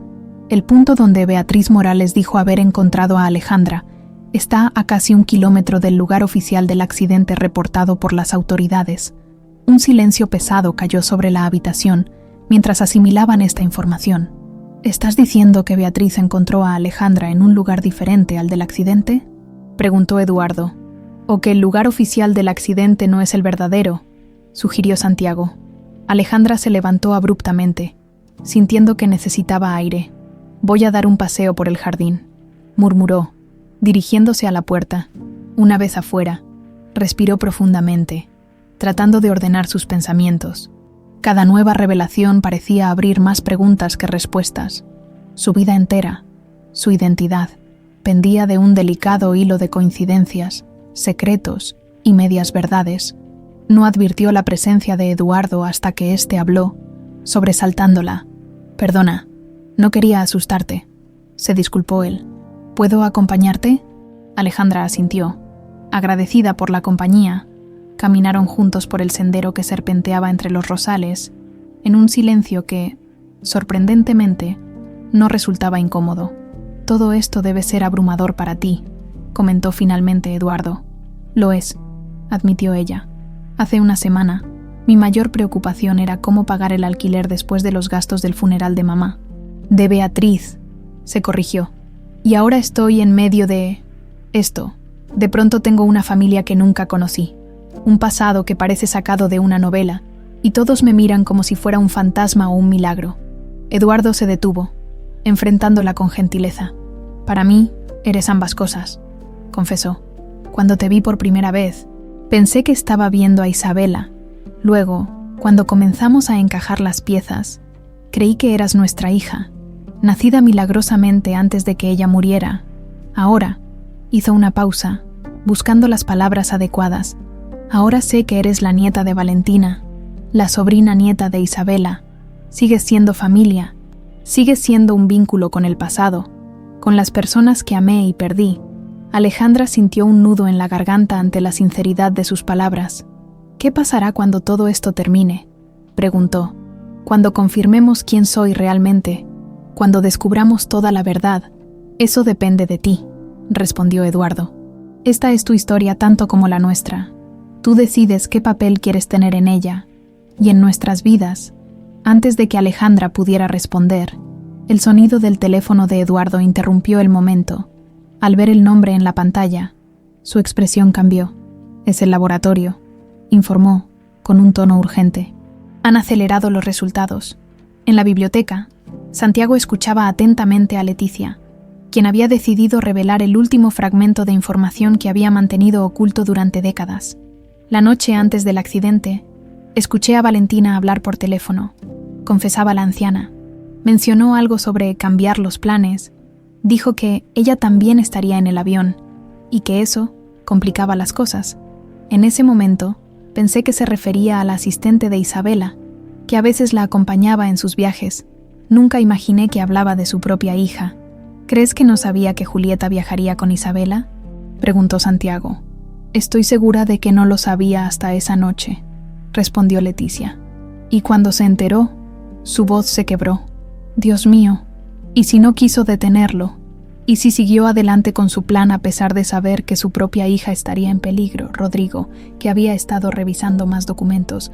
El punto donde Beatriz Morales dijo haber encontrado a Alejandra está a casi 1 kilómetro del lugar oficial del accidente reportado por las autoridades. Un silencio pesado cayó sobre la habitación mientras asimilaban esta información. ¿Estás diciendo que Beatriz encontró a Alejandra en un lugar diferente al del accidente?, preguntó Eduardo. ¿O que el lugar oficial del accidente no es el verdadero?, sugirió Santiago. Alejandra se levantó abruptamente, sintiendo que necesitaba aire. Voy a dar un paseo por el jardín, murmuró, dirigiéndose a la puerta. Una vez afuera, respiró profundamente, tratando de ordenar sus pensamientos. Cada nueva revelación parecía abrir más preguntas que respuestas. Su vida entera, su identidad, pendía de un delicado hilo de coincidencias, secretos y medias verdades. No advirtió la presencia de Eduardo hasta que éste habló, sobresaltándola. Perdona, no quería asustarte, se disculpó él. ¿Puedo acompañarte?, Alejandra asintió. Agradecida por la compañía, caminaron juntos por el sendero que serpenteaba entre los rosales, en un silencio que, sorprendentemente, no resultaba incómodo. Todo esto debe ser abrumador para ti, comentó finalmente Eduardo. Lo es, admitió ella. Hace una semana, mi mayor preocupación era cómo pagar el alquiler después de los gastos del funeral de mamá. De Beatriz, se corrigió. Y ahora estoy en medio de esto. De pronto tengo una familia que nunca conocí. Un pasado que parece sacado de una novela, y todos me miran como si fuera un fantasma o un milagro. Eduardo se detuvo, enfrentándola con gentileza. Para mí, eres ambas cosas, confesó. Cuando te vi por primera vez, pensé que estaba viendo a Isabela. Luego, cuando comenzamos a encajar las piezas, creí que eras nuestra hija, nacida milagrosamente antes de que ella muriera. Ahora, hizo una pausa, buscando las palabras adecuadas. Ahora sé que eres la nieta de Valentina, la sobrina nieta de Isabela. Sigues siendo familia, sigues siendo un vínculo con el pasado, con las personas que amé y perdí. Alejandra sintió un nudo en la garganta ante la sinceridad de sus palabras. ¿Qué pasará cuando todo esto termine?, preguntó. Cuando confirmemos quién soy realmente, cuando descubramos toda la verdad. Eso depende de ti, respondió Eduardo. Esta es tu historia tanto como la nuestra. Tú decides qué papel quieres tener en ella y en nuestras vidas. Antes de que Alejandra pudiera responder, El sonido del teléfono de Eduardo interrumpió el momento. Al ver el nombre en la pantalla, su expresión cambió. «Es el laboratorio», informó, con un tono urgente. Han acelerado los resultados. En la biblioteca, Santiago escuchaba atentamente a Leticia, quien había decidido revelar el último fragmento de información que había mantenido oculto durante décadas. La noche antes del accidente, escuché a Valentina hablar por teléfono, confesaba la anciana. Mencionó algo sobre cambiar los planes. Dijo que ella también estaría en el avión y que eso complicaba las cosas. En ese momento, pensé que se refería a la asistente de Isabela, que a veces la acompañaba en sus viajes. Nunca imaginé que hablaba de su propia hija. ¿Crees que no sabía que Julieta viajaría con Isabela?, preguntó Santiago. Estoy segura de que no lo sabía hasta esa noche, respondió Leticia. Y cuando se enteró, su voz se quebró. Dios mío, ¿y si no quiso detenerlo? ¿Y si siguió adelante con su plan a pesar de saber que su propia hija estaría en peligro? Rodrigo, que había estado revisando más documentos,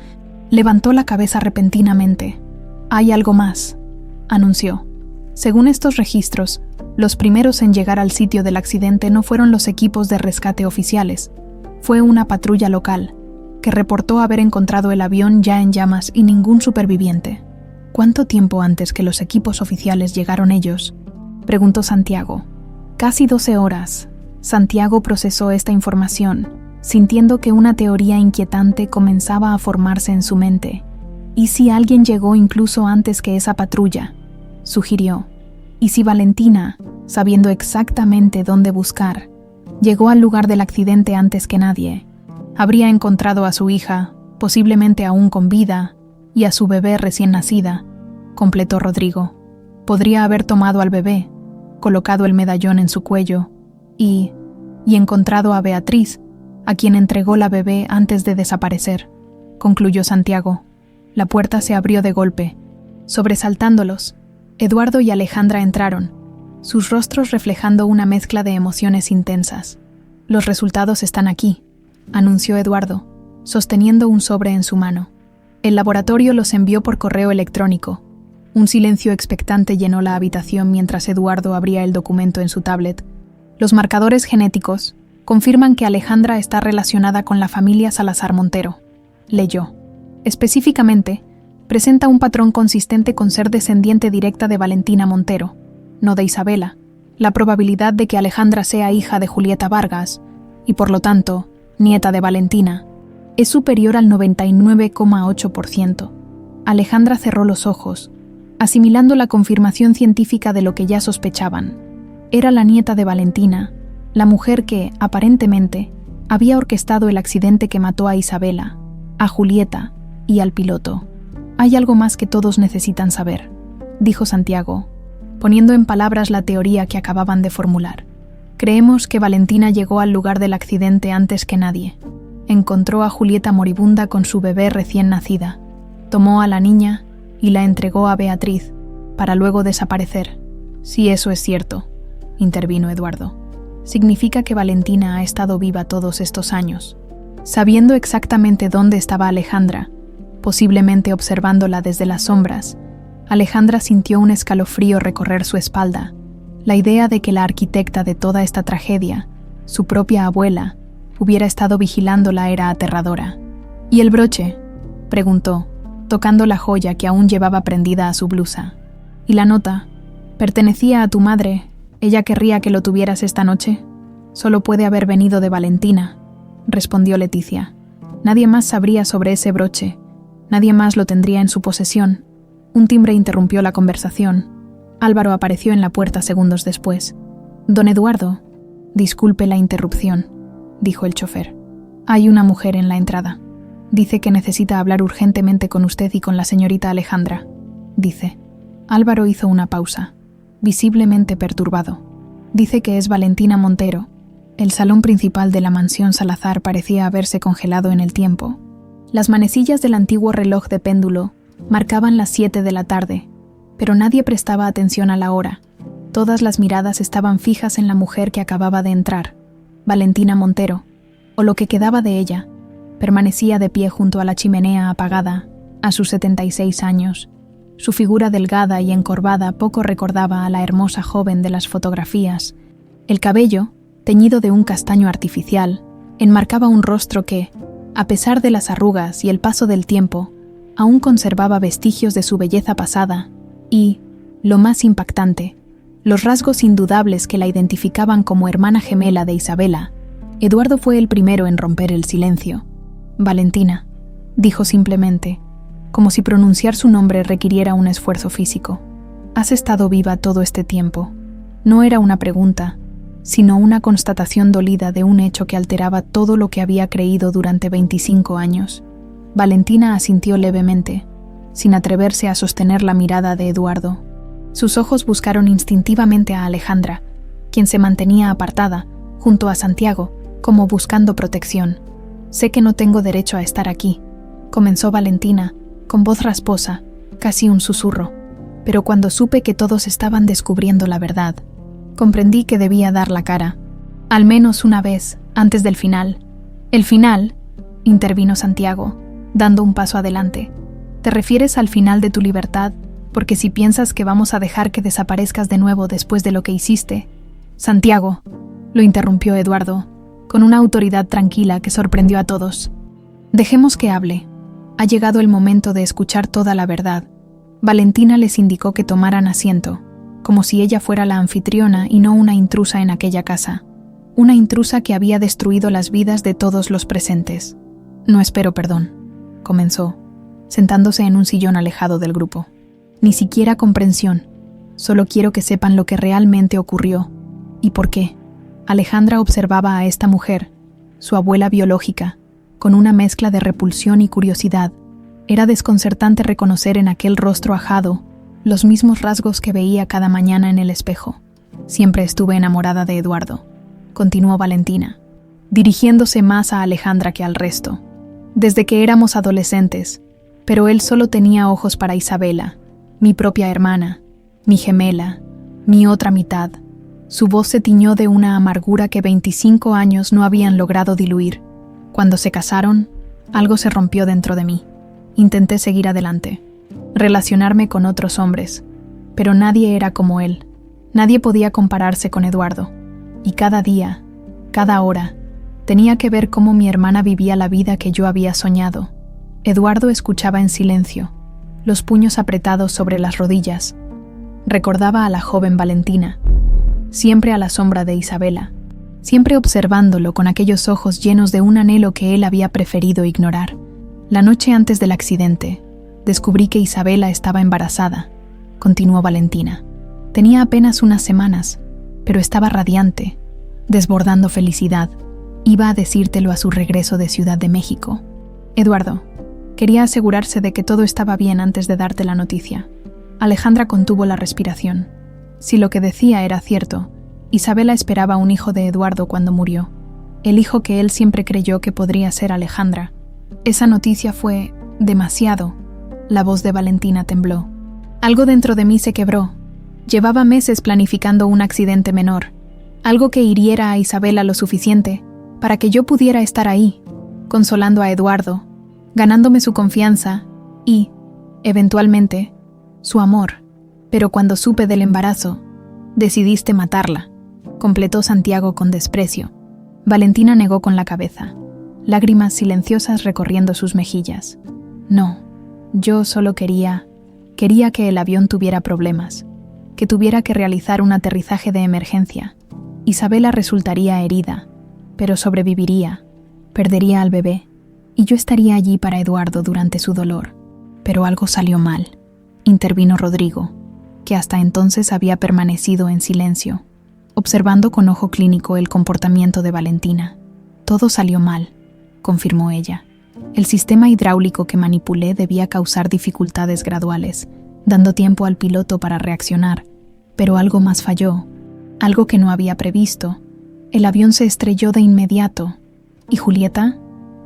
levantó la cabeza repentinamente. Hay algo más, anunció. Según estos registros, los primeros en llegar al sitio del accidente no fueron los equipos de rescate oficiales. Fue una patrulla local, que reportó haber encontrado el avión ya en llamas y ningún superviviente. ¿Cuánto tiempo antes que los equipos oficiales llegaron ellos?, preguntó Santiago. Casi 12 horas. Santiago procesó esta información, sintiendo que una teoría inquietante comenzaba a formarse en su mente. ¿Y si alguien llegó incluso antes que esa patrulla?, sugirió. ¿Y si Valentina, sabiendo exactamente dónde buscar, llegó al lugar del accidente antes que nadie? Habría encontrado a su hija, posiblemente aún con vida, y a su bebé recién nacida, completó Rodrigo. Podría haber tomado al bebé, colocado el medallón en su cuello y encontrado a Beatriz, a quien entregó la bebé antes de desaparecer, concluyó Santiago. La puerta se abrió de golpe. Sobresaltándolos, Eduardo y Alejandra entraron, sus rostros reflejando una mezcla de emociones intensas. Los resultados están aquí, anunció Eduardo, sosteniendo un sobre en su mano. El laboratorio los envió por correo electrónico. Un silencio expectante llenó la habitación mientras Eduardo abría el documento en su tablet. Los marcadores genéticos confirman que Alejandra está relacionada con la familia Salazar Montero, leyó. Específicamente, presenta un patrón consistente con ser descendiente directa de Valentina Montero, no de Isabela. La probabilidad de que Alejandra sea hija de Julieta Vargas, y por lo tanto, nieta de Valentina, es superior al 99,8%. Alejandra cerró los ojos, asimilando la confirmación científica de lo que ya sospechaban. Era la nieta de Valentina, la mujer que, aparentemente, había orquestado el accidente que mató a Isabela, a Julieta y al piloto. Hay algo más que todos necesitan saber, dijo Santiago, poniendo en palabras la teoría que acababan de formular. Creemos que Valentina llegó al lugar del accidente antes que nadie. Encontró a Julieta moribunda con su bebé recién nacida. Tomó a la niña y la entregó a Beatriz, para luego desaparecer. Si eso es cierto, intervino Eduardo, significa que Valentina ha estado viva todos estos años. Sabiendo exactamente dónde estaba Alejandra, posiblemente observándola desde las sombras, Alejandra sintió un escalofrío recorrer su espalda. La idea de que la arquitecta de toda esta tragedia, su propia abuela, hubiera estado vigilándola era aterradora. ¿Y el broche?, preguntó, tocando la joya que aún llevaba prendida a su blusa. ¿Y la nota? ¿Pertenecía a tu madre? ¿Ella querría que lo tuvieras esta noche? Solo puede haber venido de Valentina, respondió Leticia. Nadie más sabría sobre ese broche. Nadie más lo tendría en su posesión. Un timbre interrumpió la conversación. Álvaro apareció en la puerta segundos después. Don Eduardo, disculpe la interrupción, dijo el chofer. Hay una mujer en la entrada. Dice que necesita hablar urgentemente con usted y con la señorita Alejandra. Dice. Álvaro hizo una pausa, visiblemente perturbado. Dice que es Valentina Montero. El salón principal de la mansión Salazar parecía haberse congelado en el tiempo. Las manecillas del antiguo reloj de péndulo marcaban las 7 de la tarde, pero nadie prestaba atención a la hora. Todas las miradas estaban fijas en la mujer que acababa de entrar. Valentina Montero, o lo que quedaba de ella, permanecía de pie junto a la chimenea apagada, a sus 76 años, Su figura delgada y encorvada poco recordaba a la hermosa joven de las fotografías. El cabello, teñido de un castaño artificial, enmarcaba un rostro que, a pesar de las arrugas y el paso del tiempo, aún conservaba vestigios de su belleza pasada y, lo más impactante, los rasgos indudables que la identificaban como hermana gemela de Isabela. Eduardo fue el primero en romper el silencio. «Valentina», dijo simplemente, como si pronunciar su nombre requiriera un esfuerzo físico. «Has estado viva todo este tiempo». No era una pregunta, sino una constatación dolida de un hecho que alteraba todo lo que había creído durante 25 años. Valentina asintió levemente, sin atreverse a sostener la mirada de Eduardo. Sus ojos buscaron instintivamente a Alejandra, quien se mantenía apartada, junto a Santiago, como buscando protección. «Sé que no tengo derecho a estar aquí», comenzó Valentina, con voz rasposa, casi un susurro, pero cuando supe que todos estaban descubriendo la verdad, comprendí que debía dar la cara, al menos una vez, antes del final. «El final», intervino Santiago, dando un paso adelante. «¿Te refieres al final de tu libertad? Porque si piensas que vamos a dejar que desaparezcas de nuevo después de lo que hiciste...» «Santiago», lo interrumpió Eduardo, con una autoridad tranquila que sorprendió a todos. «Dejemos que hable. Ha llegado el momento de escuchar toda la verdad». Valentina les indicó que tomaran asiento, como si ella fuera la anfitriona y no una intrusa en aquella casa. Una intrusa que había destruido las vidas de todos los presentes. «No espero perdón», comenzó, sentándose en un sillón alejado del grupo. «Ni siquiera comprensión. Solo quiero que sepan lo que realmente ocurrió y por qué». Alejandra observaba a esta mujer, su abuela biológica, con una mezcla de repulsión y curiosidad. Era desconcertante reconocer en aquel rostro ajado los mismos rasgos que veía cada mañana en el espejo. «Siempre estuve enamorada de Eduardo», continuó Valentina, dirigiéndose más a Alejandra que al resto. «Desde que éramos adolescentes, pero él solo tenía ojos para Isabela, mi propia hermana, mi gemela, mi otra mitad». Su voz se tiñó de una amargura que 25 años no habían logrado diluir. Cuando se casaron, algo se rompió dentro de mí. Intenté seguir adelante, relacionarme con otros hombres, pero nadie era como él. Nadie podía compararse con Eduardo. Y cada día, cada hora, tenía que ver cómo mi hermana vivía la vida que yo había soñado. Eduardo escuchaba en silencio, los puños apretados sobre las rodillas. Recordaba a la joven Valentina, siempre a la sombra de Isabela, siempre observándolo con aquellos ojos llenos de un anhelo que él había preferido ignorar. La noche antes del accidente, descubrí que Isabela estaba embarazada, continuó Valentina. Tenía apenas unas semanas, pero estaba radiante, desbordando felicidad. Iba a decírtelo a su regreso de Ciudad de México. Eduardo quería asegurarse de que todo estaba bien antes de darte la noticia. Alejandra contuvo la respiración. Si lo que decía era cierto, Isabela esperaba un hijo de Eduardo cuando murió, el hijo que él siempre creyó que podría ser Alejandra. Esa noticia fue demasiado. La voz de Valentina tembló. Algo dentro de mí se quebró. Llevaba meses planificando un accidente menor, algo que hiriera a Isabela lo suficiente para que yo pudiera estar ahí, consolando a Eduardo, ganándome su confianza y, eventualmente, su amor. Pero cuando supe del embarazo, decidiste matarla, completó Santiago con desprecio. Valentina negó con la cabeza, lágrimas silenciosas recorriendo sus mejillas. No, yo solo quería que el avión tuviera problemas, que tuviera que realizar un aterrizaje de emergencia. Isabela resultaría herida, pero sobreviviría, perdería al bebé, y yo estaría allí para Eduardo durante su dolor. Pero algo salió mal, intervino Rodrigo, que hasta entonces había permanecido en silencio, observando con ojo clínico el comportamiento de Valentina. Todo salió mal, confirmó ella. El sistema hidráulico que manipulé debía causar dificultades graduales, dando tiempo al piloto para reaccionar, pero algo más falló, algo que no había previsto. El avión se estrelló de inmediato. ¿Y Julieta?,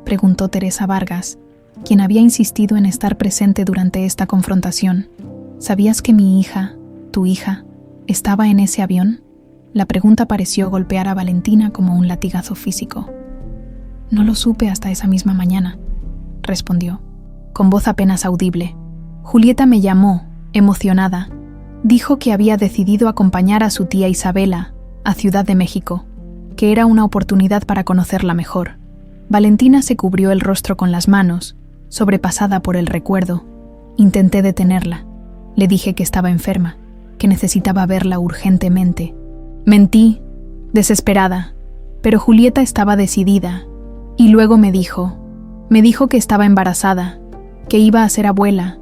preguntó Teresa Vargas, quien había insistido en estar presente durante esta confrontación. ¿Sabías que mi hija, tu hija, estaba en ese avión? La pregunta pareció golpear a Valentina como un latigazo físico. No lo supe hasta esa misma mañana, respondió, con voz apenas audible. Julieta me llamó Emocionada, dijo que había decidido acompañar a su tía Isabela a Ciudad de México, que era una oportunidad para conocerla mejor. Valentina se cubrió el rostro con las manos, sobrepasada por el recuerdo. Intenté detenerla. Le dije que estaba enferma, que necesitaba verla urgentemente. Mentí, desesperada, pero Julieta estaba decidida, y luego me dijo que estaba embarazada, que iba a ser abuela,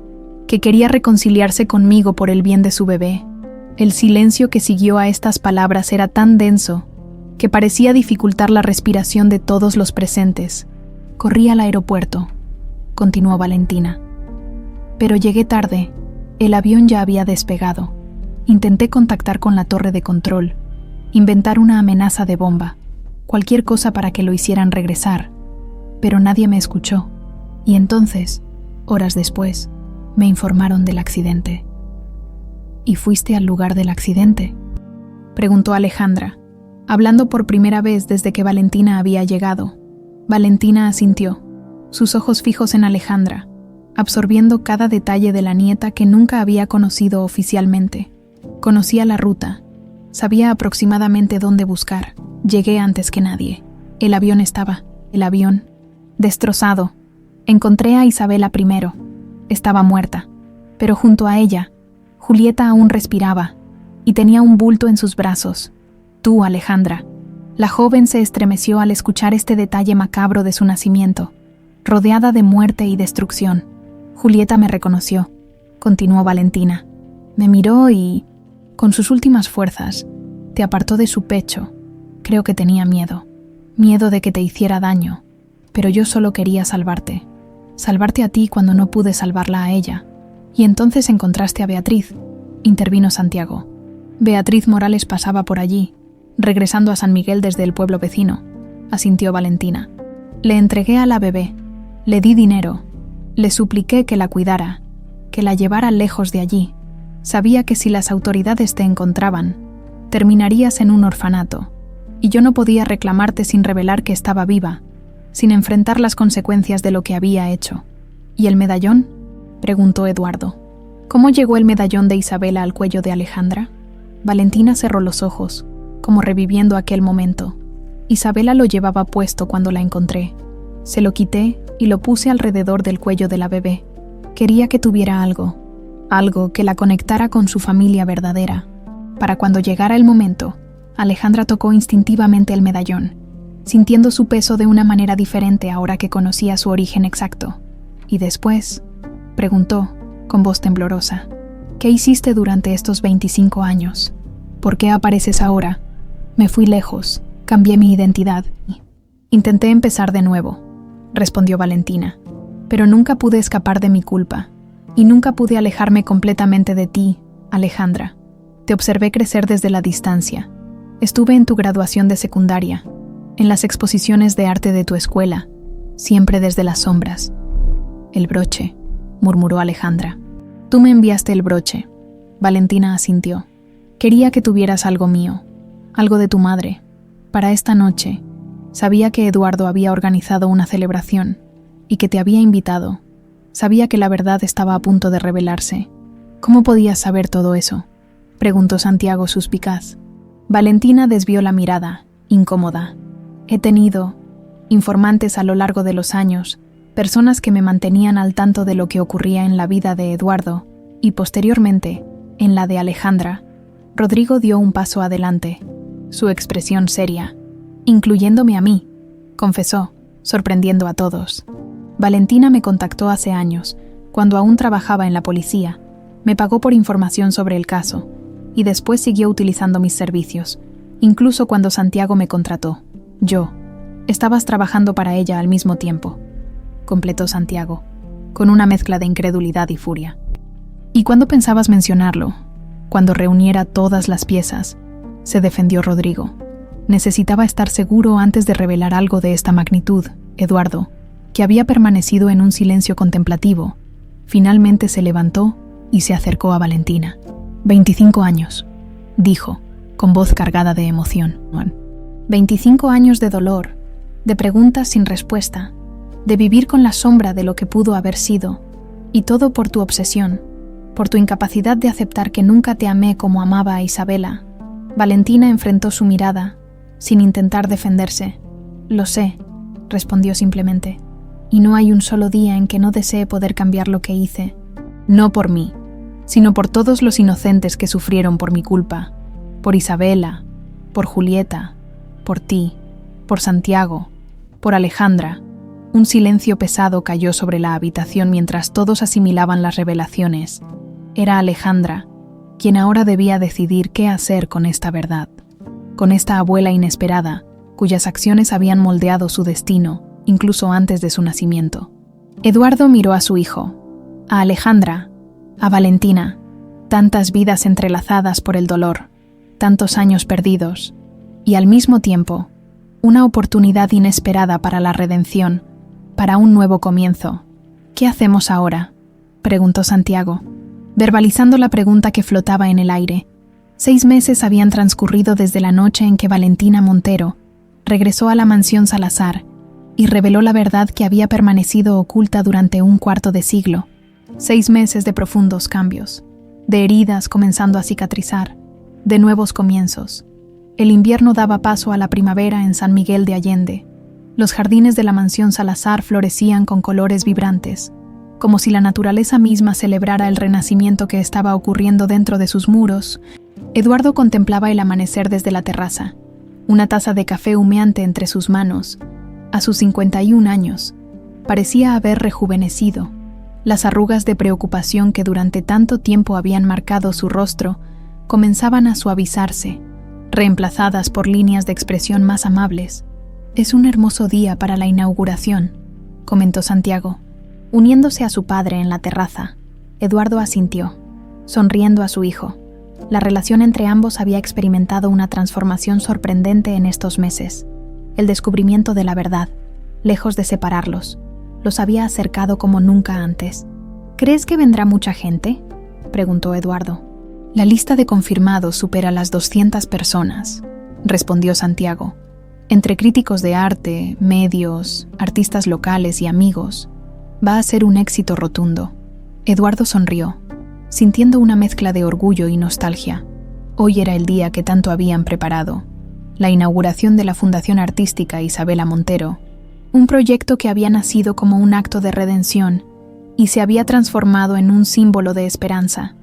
que quería reconciliarse conmigo por el bien de su bebé. El silencio que siguió a estas palabras era tan denso que parecía dificultar la respiración de todos los presentes. Corrí al aeropuerto, continuó Valentina. Pero llegué tarde, el avión ya había despegado. Intenté contactar con la torre de control, inventar una amenaza de bomba, cualquier cosa para que lo hicieran regresar, pero nadie me escuchó. Y entonces, horas después, me informaron del accidente. ¿Y fuiste al lugar del accidente?, preguntó Alejandra, hablando por primera vez desde que Valentina había llegado. Valentina asintió, sus ojos fijos en Alejandra, absorbiendo cada detalle de la nieta que nunca había conocido oficialmente. Conocía la ruta, sabía aproximadamente dónde buscar. Llegué antes que nadie. El avión, destrozado. Encontré a Isabela primero. Estaba muerta, pero junto a ella, Julieta aún respiraba y tenía un bulto en sus brazos. Tú, Alejandra. La joven se estremeció al escuchar este detalle macabro de su nacimiento, rodeada de muerte y destrucción. Julieta me reconoció, continuó Valentina. Me miró y, con sus últimas fuerzas, te apartó de su pecho. Creo que tenía miedo de que te hiciera daño, pero yo solo quería salvarte a ti cuando no pude salvarla a ella. Y entonces encontraste a Beatriz, intervino Santiago. Beatriz Morales pasaba por allí, regresando a San Miguel desde el pueblo vecino, asintió Valentina. Le entregué a la bebé, le di dinero, le supliqué que la cuidara, que la llevara lejos de allí. Sabía que si las autoridades te encontraban, terminarías en un orfanato, y yo no podía reclamarte sin revelar que estaba viva, sin enfrentar las consecuencias de lo que había hecho. ¿Y el medallón?, preguntó Eduardo. ¿Cómo llegó el medallón de Isabela al cuello de Alejandra? Valentina cerró los ojos, como reviviendo aquel momento. Isabela lo llevaba puesto cuando la encontré. Se lo quité y lo puse alrededor del cuello de la bebé. Quería que tuviera algo que la conectara con su familia verdadera. Para cuando llegara el momento, Alejandra tocó instintivamente el medallón, sintiendo su peso de una manera diferente ahora que conocía su origen exacto. Y después, preguntó, con voz temblorosa, ¿qué hiciste durante estos 25 años? ¿Por qué apareces ahora? Me fui lejos, cambié mi identidad. Intenté empezar de nuevo, respondió Valentina, pero nunca pude escapar de mi culpa, y nunca pude alejarme completamente de ti, Alejandra. Te observé crecer desde la distancia. Estuve en tu graduación de secundaria, en las exposiciones de arte de tu escuela, siempre desde las sombras. El broche, murmuró Alejandra. Tú me enviaste el broche. Valentina asintió. Quería que tuvieras algo mío, algo de tu madre. Para esta noche, sabía que Eduardo había organizado una celebración y que te había invitado. Sabía que la verdad estaba a punto de revelarse. ¿Cómo podías saber todo eso?, preguntó Santiago suspicaz. Valentina desvió la mirada, incómoda. He tenido informantes a lo largo de los años, personas que me mantenían al tanto de lo que ocurría en la vida de Eduardo y posteriormente en la de Alejandra. Rodrigo dio un paso adelante, su expresión seria, incluyéndome a mí, confesó, sorprendiendo a todos. Valentina me contactó hace años, cuando aún trabajaba en la policía. Me pagó por información sobre el caso y después siguió utilizando mis servicios, incluso cuando Santiago me contrató. Estabas trabajando para ella al mismo tiempo, completó Santiago, con una mezcla de incredulidad y furia. ¿Y cuándo pensabas mencionarlo? Cuando reuniera todas las piezas, se defendió Rodrigo. Necesitaba estar seguro antes de revelar algo de esta magnitud. Eduardo, que había permanecido en un silencio contemplativo, finalmente se levantó y se acercó a Valentina. 25 años, dijo, con voz cargada de emoción. 25 años de dolor, de preguntas sin respuesta, de vivir con la sombra de lo que pudo haber sido, y todo por tu obsesión, por tu incapacidad de aceptar que nunca te amé como amaba a Isabela. Valentina enfrentó su mirada, sin intentar defenderse. Lo sé, respondió simplemente, y no hay un solo día en que no desee poder cambiar lo que hice. No por mí, sino por todos los inocentes que sufrieron por mi culpa, por Isabela, por Julieta, por ti, por Santiago, por Alejandra. Un silencio pesado cayó sobre la habitación mientras todos asimilaban las revelaciones. Era Alejandra, quien ahora debía decidir qué hacer con esta verdad, con esta abuela inesperada, cuyas acciones habían moldeado su destino, incluso antes de su nacimiento. Eduardo miró a su hijo, a Alejandra, a Valentina, tantas vidas entrelazadas por el dolor, tantos años perdidos, y al mismo tiempo, una oportunidad inesperada para la redención, para un nuevo comienzo. ¿Qué hacemos ahora?, preguntó Santiago, verbalizando la pregunta que flotaba en el aire. 6 meses habían transcurrido desde la noche en que Valentina Montero regresó a la mansión Salazar y reveló la verdad que había permanecido oculta durante un cuarto de siglo. 6 meses de profundos cambios, de heridas comenzando a cicatrizar, de nuevos comienzos. El invierno daba paso a la primavera en San Miguel de Allende. Los jardines de la mansión Salazar florecían con colores vibrantes, como si la naturaleza misma celebrara el renacimiento que estaba ocurriendo dentro de sus muros. Eduardo contemplaba el amanecer desde la terraza, una taza de café humeante entre sus manos. A sus 51 años, parecía haber rejuvenecido. Las arrugas de preocupación que durante tanto tiempo habían marcado su rostro comenzaban a suavizarse, reemplazadas por líneas de expresión más amables. «Es un hermoso día para la inauguración», comentó Santiago. Uniéndose a su padre en la terraza, Eduardo asintió, sonriendo a su hijo. La relación entre ambos había experimentado una transformación sorprendente en estos meses. El descubrimiento de la verdad, lejos de separarlos, los había acercado como nunca antes. «¿Crees que vendrá mucha gente?», preguntó Eduardo. «La lista de confirmados supera las 200 personas», respondió Santiago. «Entre críticos de arte, medios, artistas locales y amigos, va a ser un éxito rotundo». Eduardo sonrió, sintiendo una mezcla de orgullo y nostalgia. Hoy era el día que tanto habían preparado, la inauguración de la Fundación Artística Isabela Montero, un proyecto que había nacido como un acto de redención y se había transformado en un símbolo de esperanza.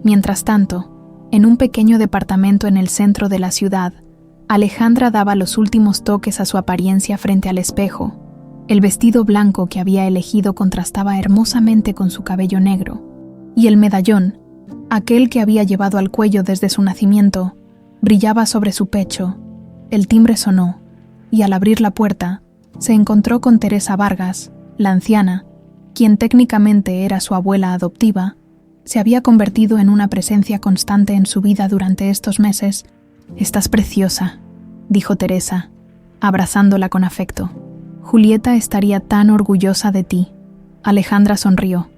Mientras tanto, en un pequeño departamento en el centro de la ciudad, Alejandra daba los últimos toques a su apariencia frente al espejo. El vestido blanco que había elegido contrastaba hermosamente con su cabello negro, y el medallón, aquel que había llevado al cuello desde su nacimiento, brillaba sobre su pecho. El timbre sonó, y al abrir la puerta, se encontró con Teresa Vargas, la anciana, quien técnicamente era su abuela adoptiva. Se había convertido en una presencia constante en su vida durante estos meses. «Estás preciosa», dijo Teresa, abrazándola con afecto. «Julieta estaría tan orgullosa de ti». Alejandra sonrió,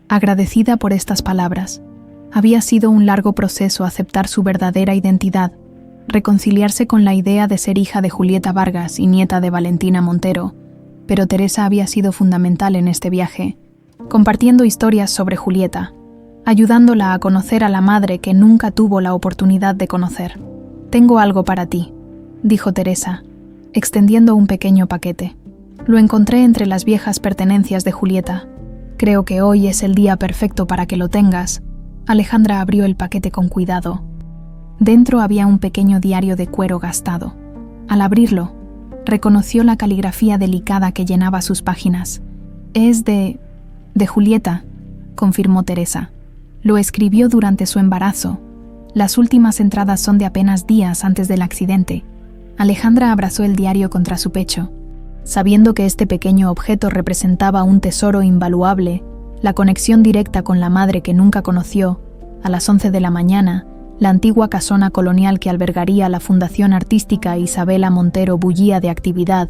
agradecida por estas palabras. Había sido un largo proceso aceptar su verdadera identidad, reconciliarse con la idea de ser hija de Julieta Vargas y nieta de Valentina Montero, pero Teresa había sido fundamental en este viaje, compartiendo historias sobre Julieta, ayudándola a conocer a la madre que nunca tuvo la oportunidad de conocer. «Tengo algo para ti», dijo Teresa, extendiendo un pequeño paquete. «Lo encontré entre las viejas pertenencias de Julieta. Creo que hoy es el día perfecto para que lo tengas». Alejandra abrió el paquete con cuidado. Dentro había un pequeño diario de cuero gastado. Al abrirlo, reconoció la caligrafía delicada que llenaba sus páginas. «Es de Julieta», confirmó Teresa. «Lo escribió durante su embarazo. Las últimas entradas son de apenas días antes del accidente». Alejandra abrazó el diario contra su pecho. Sabiendo que este pequeño objeto representaba un tesoro invaluable, la conexión directa con la madre que nunca conoció, a las 11 de la mañana, la antigua casona colonial que albergaría la Fundación Artística Isabela Montero bullía de actividad.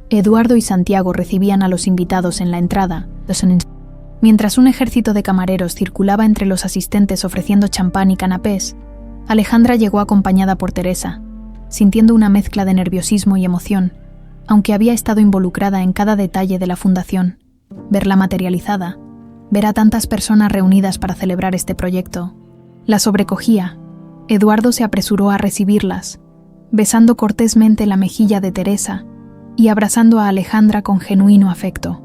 Eduardo y Santiago recibían a los invitados en la entrada. Mientras un ejército de camareros circulaba entre los asistentes ofreciendo champán y canapés, Alejandra llegó acompañada por Teresa, sintiendo una mezcla de nerviosismo y emoción, aunque había estado involucrada en cada detalle de la fundación. Verla materializada, Ver a tantas personas reunidas para celebrar este proyecto la sobrecogía. Eduardo se apresuró a recibirlas, besando cortésmente la mejilla de Teresa y abrazando a Alejandra con genuino afecto.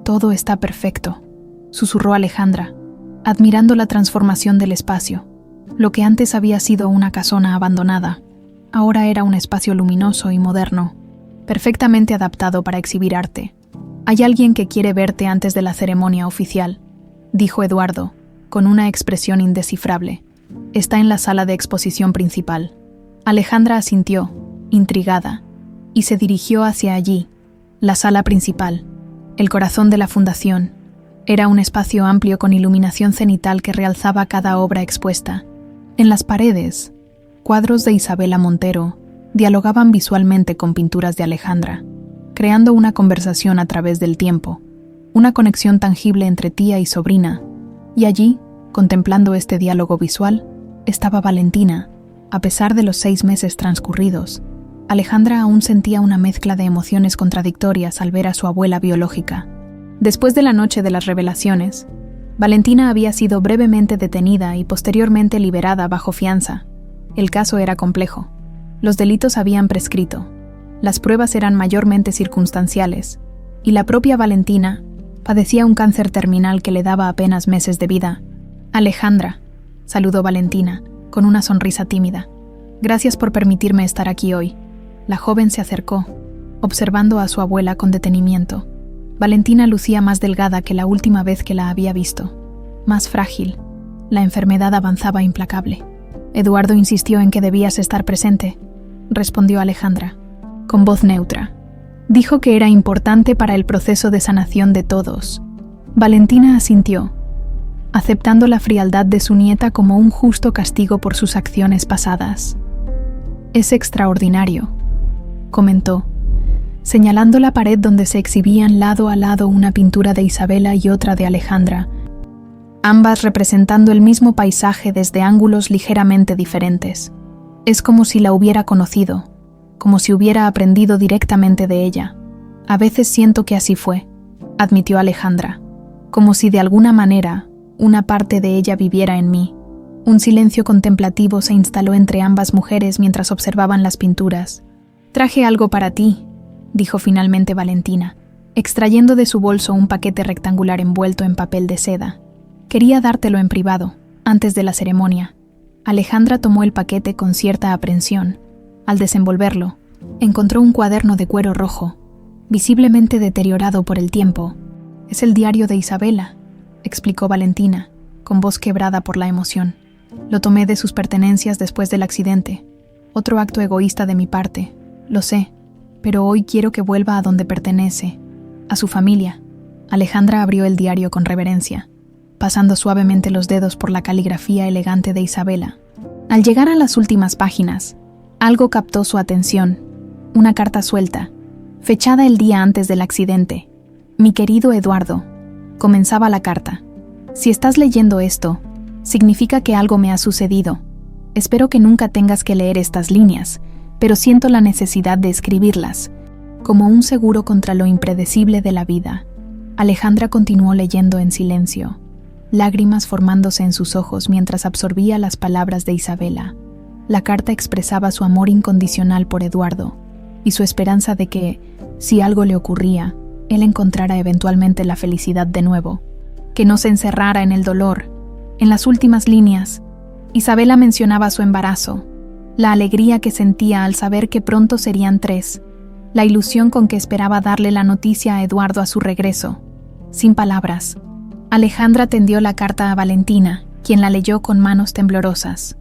«Todo está perfecto», susurró Alejandra, admirando la transformación del espacio. Lo que antes había sido una casona abandonada, ahora era un espacio luminoso y moderno, perfectamente adaptado para exhibir arte. «Hay alguien que quiere verte antes de la ceremonia oficial», dijo Eduardo, con una expresión indescifrable. «Está en la sala de exposición principal». Alejandra asintió, intrigada, y se dirigió hacia allí, la sala principal, el corazón de la fundación. Era un espacio amplio con iluminación cenital que realzaba cada obra expuesta. En las paredes, cuadros de Isabela Montero dialogaban visualmente con pinturas de Alejandra, creando una conversación a través del tiempo, una conexión tangible entre tía y sobrina. Y allí, contemplando este diálogo visual, estaba Valentina. A pesar de los 6 meses transcurridos, Alejandra aún sentía una mezcla de emociones contradictorias al ver a su abuela biológica. Después de la noche de las revelaciones, Valentina había sido brevemente detenida y posteriormente liberada bajo fianza. El caso era complejo. Los delitos habían prescrito. Las pruebas eran mayormente circunstanciales, y la propia Valentina padecía un cáncer terminal que le daba apenas meses de vida. «Alejandra», saludó Valentina, con una sonrisa tímida. «Gracias por permitirme estar aquí hoy». La joven se acercó, observando a su abuela con detenimiento. Valentina lucía más delgada que la última vez que la había visto, más frágil. La enfermedad avanzaba implacable. «Eduardo insistió en que debías estar presente», respondió Alejandra, con voz neutra. «Dijo que era importante para el proceso de sanación de todos». Valentina asintió, aceptando la frialdad de su nieta como un justo castigo por sus acciones pasadas. «Es extraordinario», comentó, señalando la pared donde se exhibían lado a lado una pintura de Isabela y otra de Alejandra, ambas representando el mismo paisaje desde ángulos ligeramente diferentes. «Es como si la hubiera conocido, como si hubiera aprendido directamente de ella». «A veces siento que así fue», admitió Alejandra, «como si de alguna manera una parte de ella viviera en mí». Un silencio contemplativo se instaló entre ambas mujeres mientras observaban las pinturas. «Traje algo para ti», dijo finalmente Valentina, extrayendo de su bolso un paquete rectangular envuelto en papel de seda. «Quería dártelo en privado, antes de la ceremonia». Alejandra tomó el paquete con cierta aprensión. Al desenvolverlo, encontró un cuaderno de cuero rojo, visiblemente deteriorado por el tiempo. «Es el diario de Isabela», explicó Valentina, con voz quebrada por la emoción. «Lo tomé de sus pertenencias después del accidente. Otro acto egoísta de mi parte, lo sé, pero hoy quiero que vuelva a donde pertenece, a su familia». Alejandra abrió el diario con reverencia, pasando suavemente los dedos por la caligrafía elegante de Isabela. Al llegar a las últimas páginas, algo captó su atención. Una carta suelta, fechada el día antes del accidente. «Mi querido Eduardo», comenzaba la carta. «Si estás leyendo esto, significa que algo me ha sucedido. Espero que nunca tengas que leer estas líneas, pero siento la necesidad de escribirlas, como un seguro contra lo impredecible de la vida». Alejandra continuó leyendo en silencio, lágrimas formándose en sus ojos mientras absorbía las palabras de Isabela. La carta expresaba su amor incondicional por Eduardo y su esperanza de que, si algo le ocurría, él encontrara eventualmente la felicidad de nuevo, que no se encerrara en el dolor. En las últimas líneas, Isabela mencionaba su embarazo, la alegría que sentía al saber que pronto serían 3, la ilusión con que esperaba darle la noticia a Eduardo a su regreso. Sin palabras, Alejandra tendió la carta a Valentina, quien la leyó con manos temblorosas.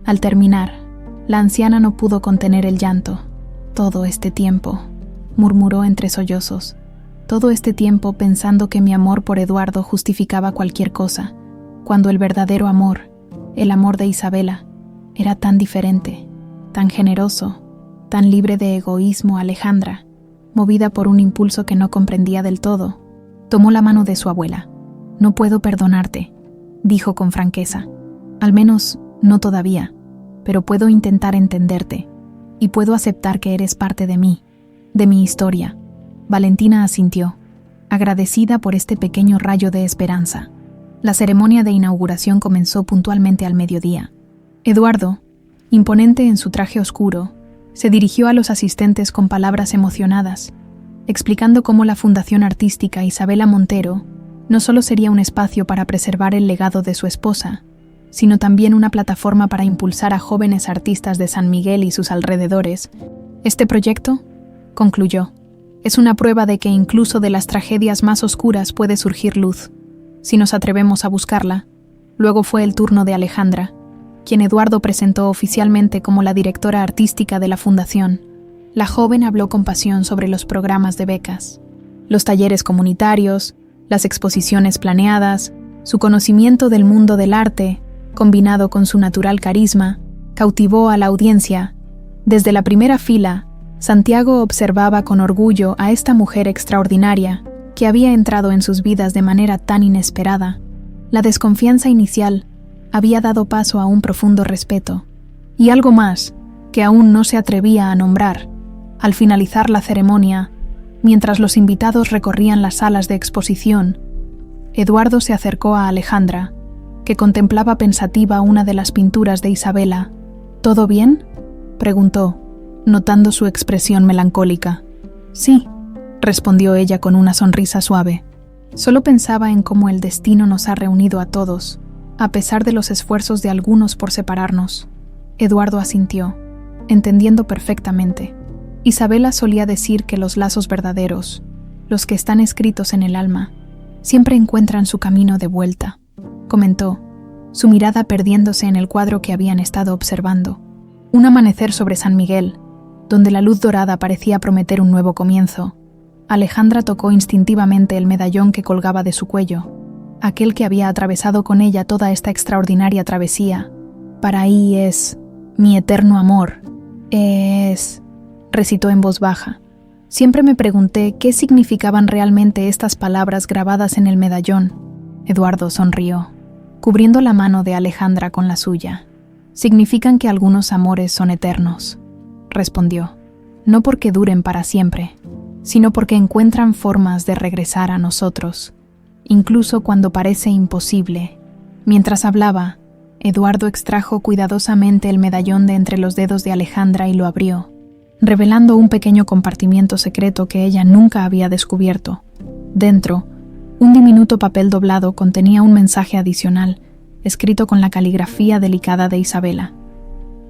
Al terminar, la anciana no pudo contener el llanto. «Todo este tiempo», murmuró entre sollozos, «todo este tiempo pensando que mi amor por Eduardo justificaba cualquier cosa, cuando el verdadero amor, el amor de Isabela, era tan diferente, tan generoso, tan libre de egoísmo». Alejandra, movida por un impulso que no comprendía del todo, tomó la mano de su abuela. «No puedo perdonarte», dijo con franqueza. «Al menos, no todavía, pero puedo intentar entenderte, y puedo aceptar que eres parte de mí, de mi historia». Valentina asintió, agradecida por este pequeño rayo de esperanza. La ceremonia de inauguración comenzó puntualmente al mediodía. Eduardo, imponente en su traje oscuro, se dirigió a los asistentes con palabras emocionadas, explicando cómo la Fundación Artística Isabela Montero no solo sería un espacio para preservar el legado de su esposa, sino también una plataforma para impulsar a jóvenes artistas de San Miguel y sus alrededores. Este proyecto, concluyó, es una prueba de que incluso de las tragedias más oscuras puede surgir luz, si nos atrevemos a buscarla. Luego fue el turno de Alejandra, quien Eduardo presentó oficialmente como la directora artística de la fundación. La joven habló con pasión sobre los programas de becas, los talleres comunitarios, las exposiciones planeadas, su conocimiento del mundo del arte, combinado con su natural carisma, cautivó a la audiencia. Desde la primera fila, Santiago observaba con orgullo a esta mujer extraordinaria que había entrado en sus vidas de manera tan inesperada. La desconfianza inicial había dado paso a un profundo respeto, y algo más que aún no se atrevía a nombrar. Al finalizar la ceremonia, mientras los invitados recorrían las salas de exposición, Eduardo se acercó a Alejandra, que contemplaba pensativa una de las pinturas de Isabela. ¿Todo bien?, preguntó, notando su expresión melancólica. Sí, respondió ella con una sonrisa suave. Solo pensaba en cómo el destino nos ha reunido a todos, a pesar de los esfuerzos de algunos por separarnos. Eduardo asintió, entendiendo perfectamente. Isabela solía decir que los lazos verdaderos, los que están escritos en el alma, siempre encuentran su camino de vuelta, comentó, su mirada perdiéndose en el cuadro que habían estado observando. Un amanecer sobre San Miguel, donde la luz dorada parecía prometer un nuevo comienzo. Alejandra tocó instintivamente el medallón que colgaba de su cuello, aquel que había atravesado con ella toda esta extraordinaria travesía. Para ahí es mi eterno amor. Recitó en voz baja. Siempre me pregunté qué significaban realmente estas palabras grabadas en el medallón. Eduardo sonrió, cubriendo la mano de Alejandra con la suya. Significan que algunos amores son eternos, respondió, no porque duren para siempre, sino porque encuentran formas de regresar a nosotros, incluso cuando parece imposible. Mientras hablaba, Eduardo extrajo cuidadosamente el medallón de entre los dedos de Alejandra y lo abrió, revelando un pequeño compartimiento secreto que ella nunca había descubierto. Dentro, un diminuto papel doblado contenía un mensaje adicional, escrito con la caligrafía delicada de Isabela.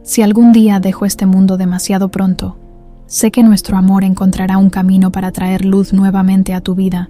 Si algún día dejo este mundo demasiado pronto, sé que nuestro amor encontrará un camino para traer luz nuevamente a tu vida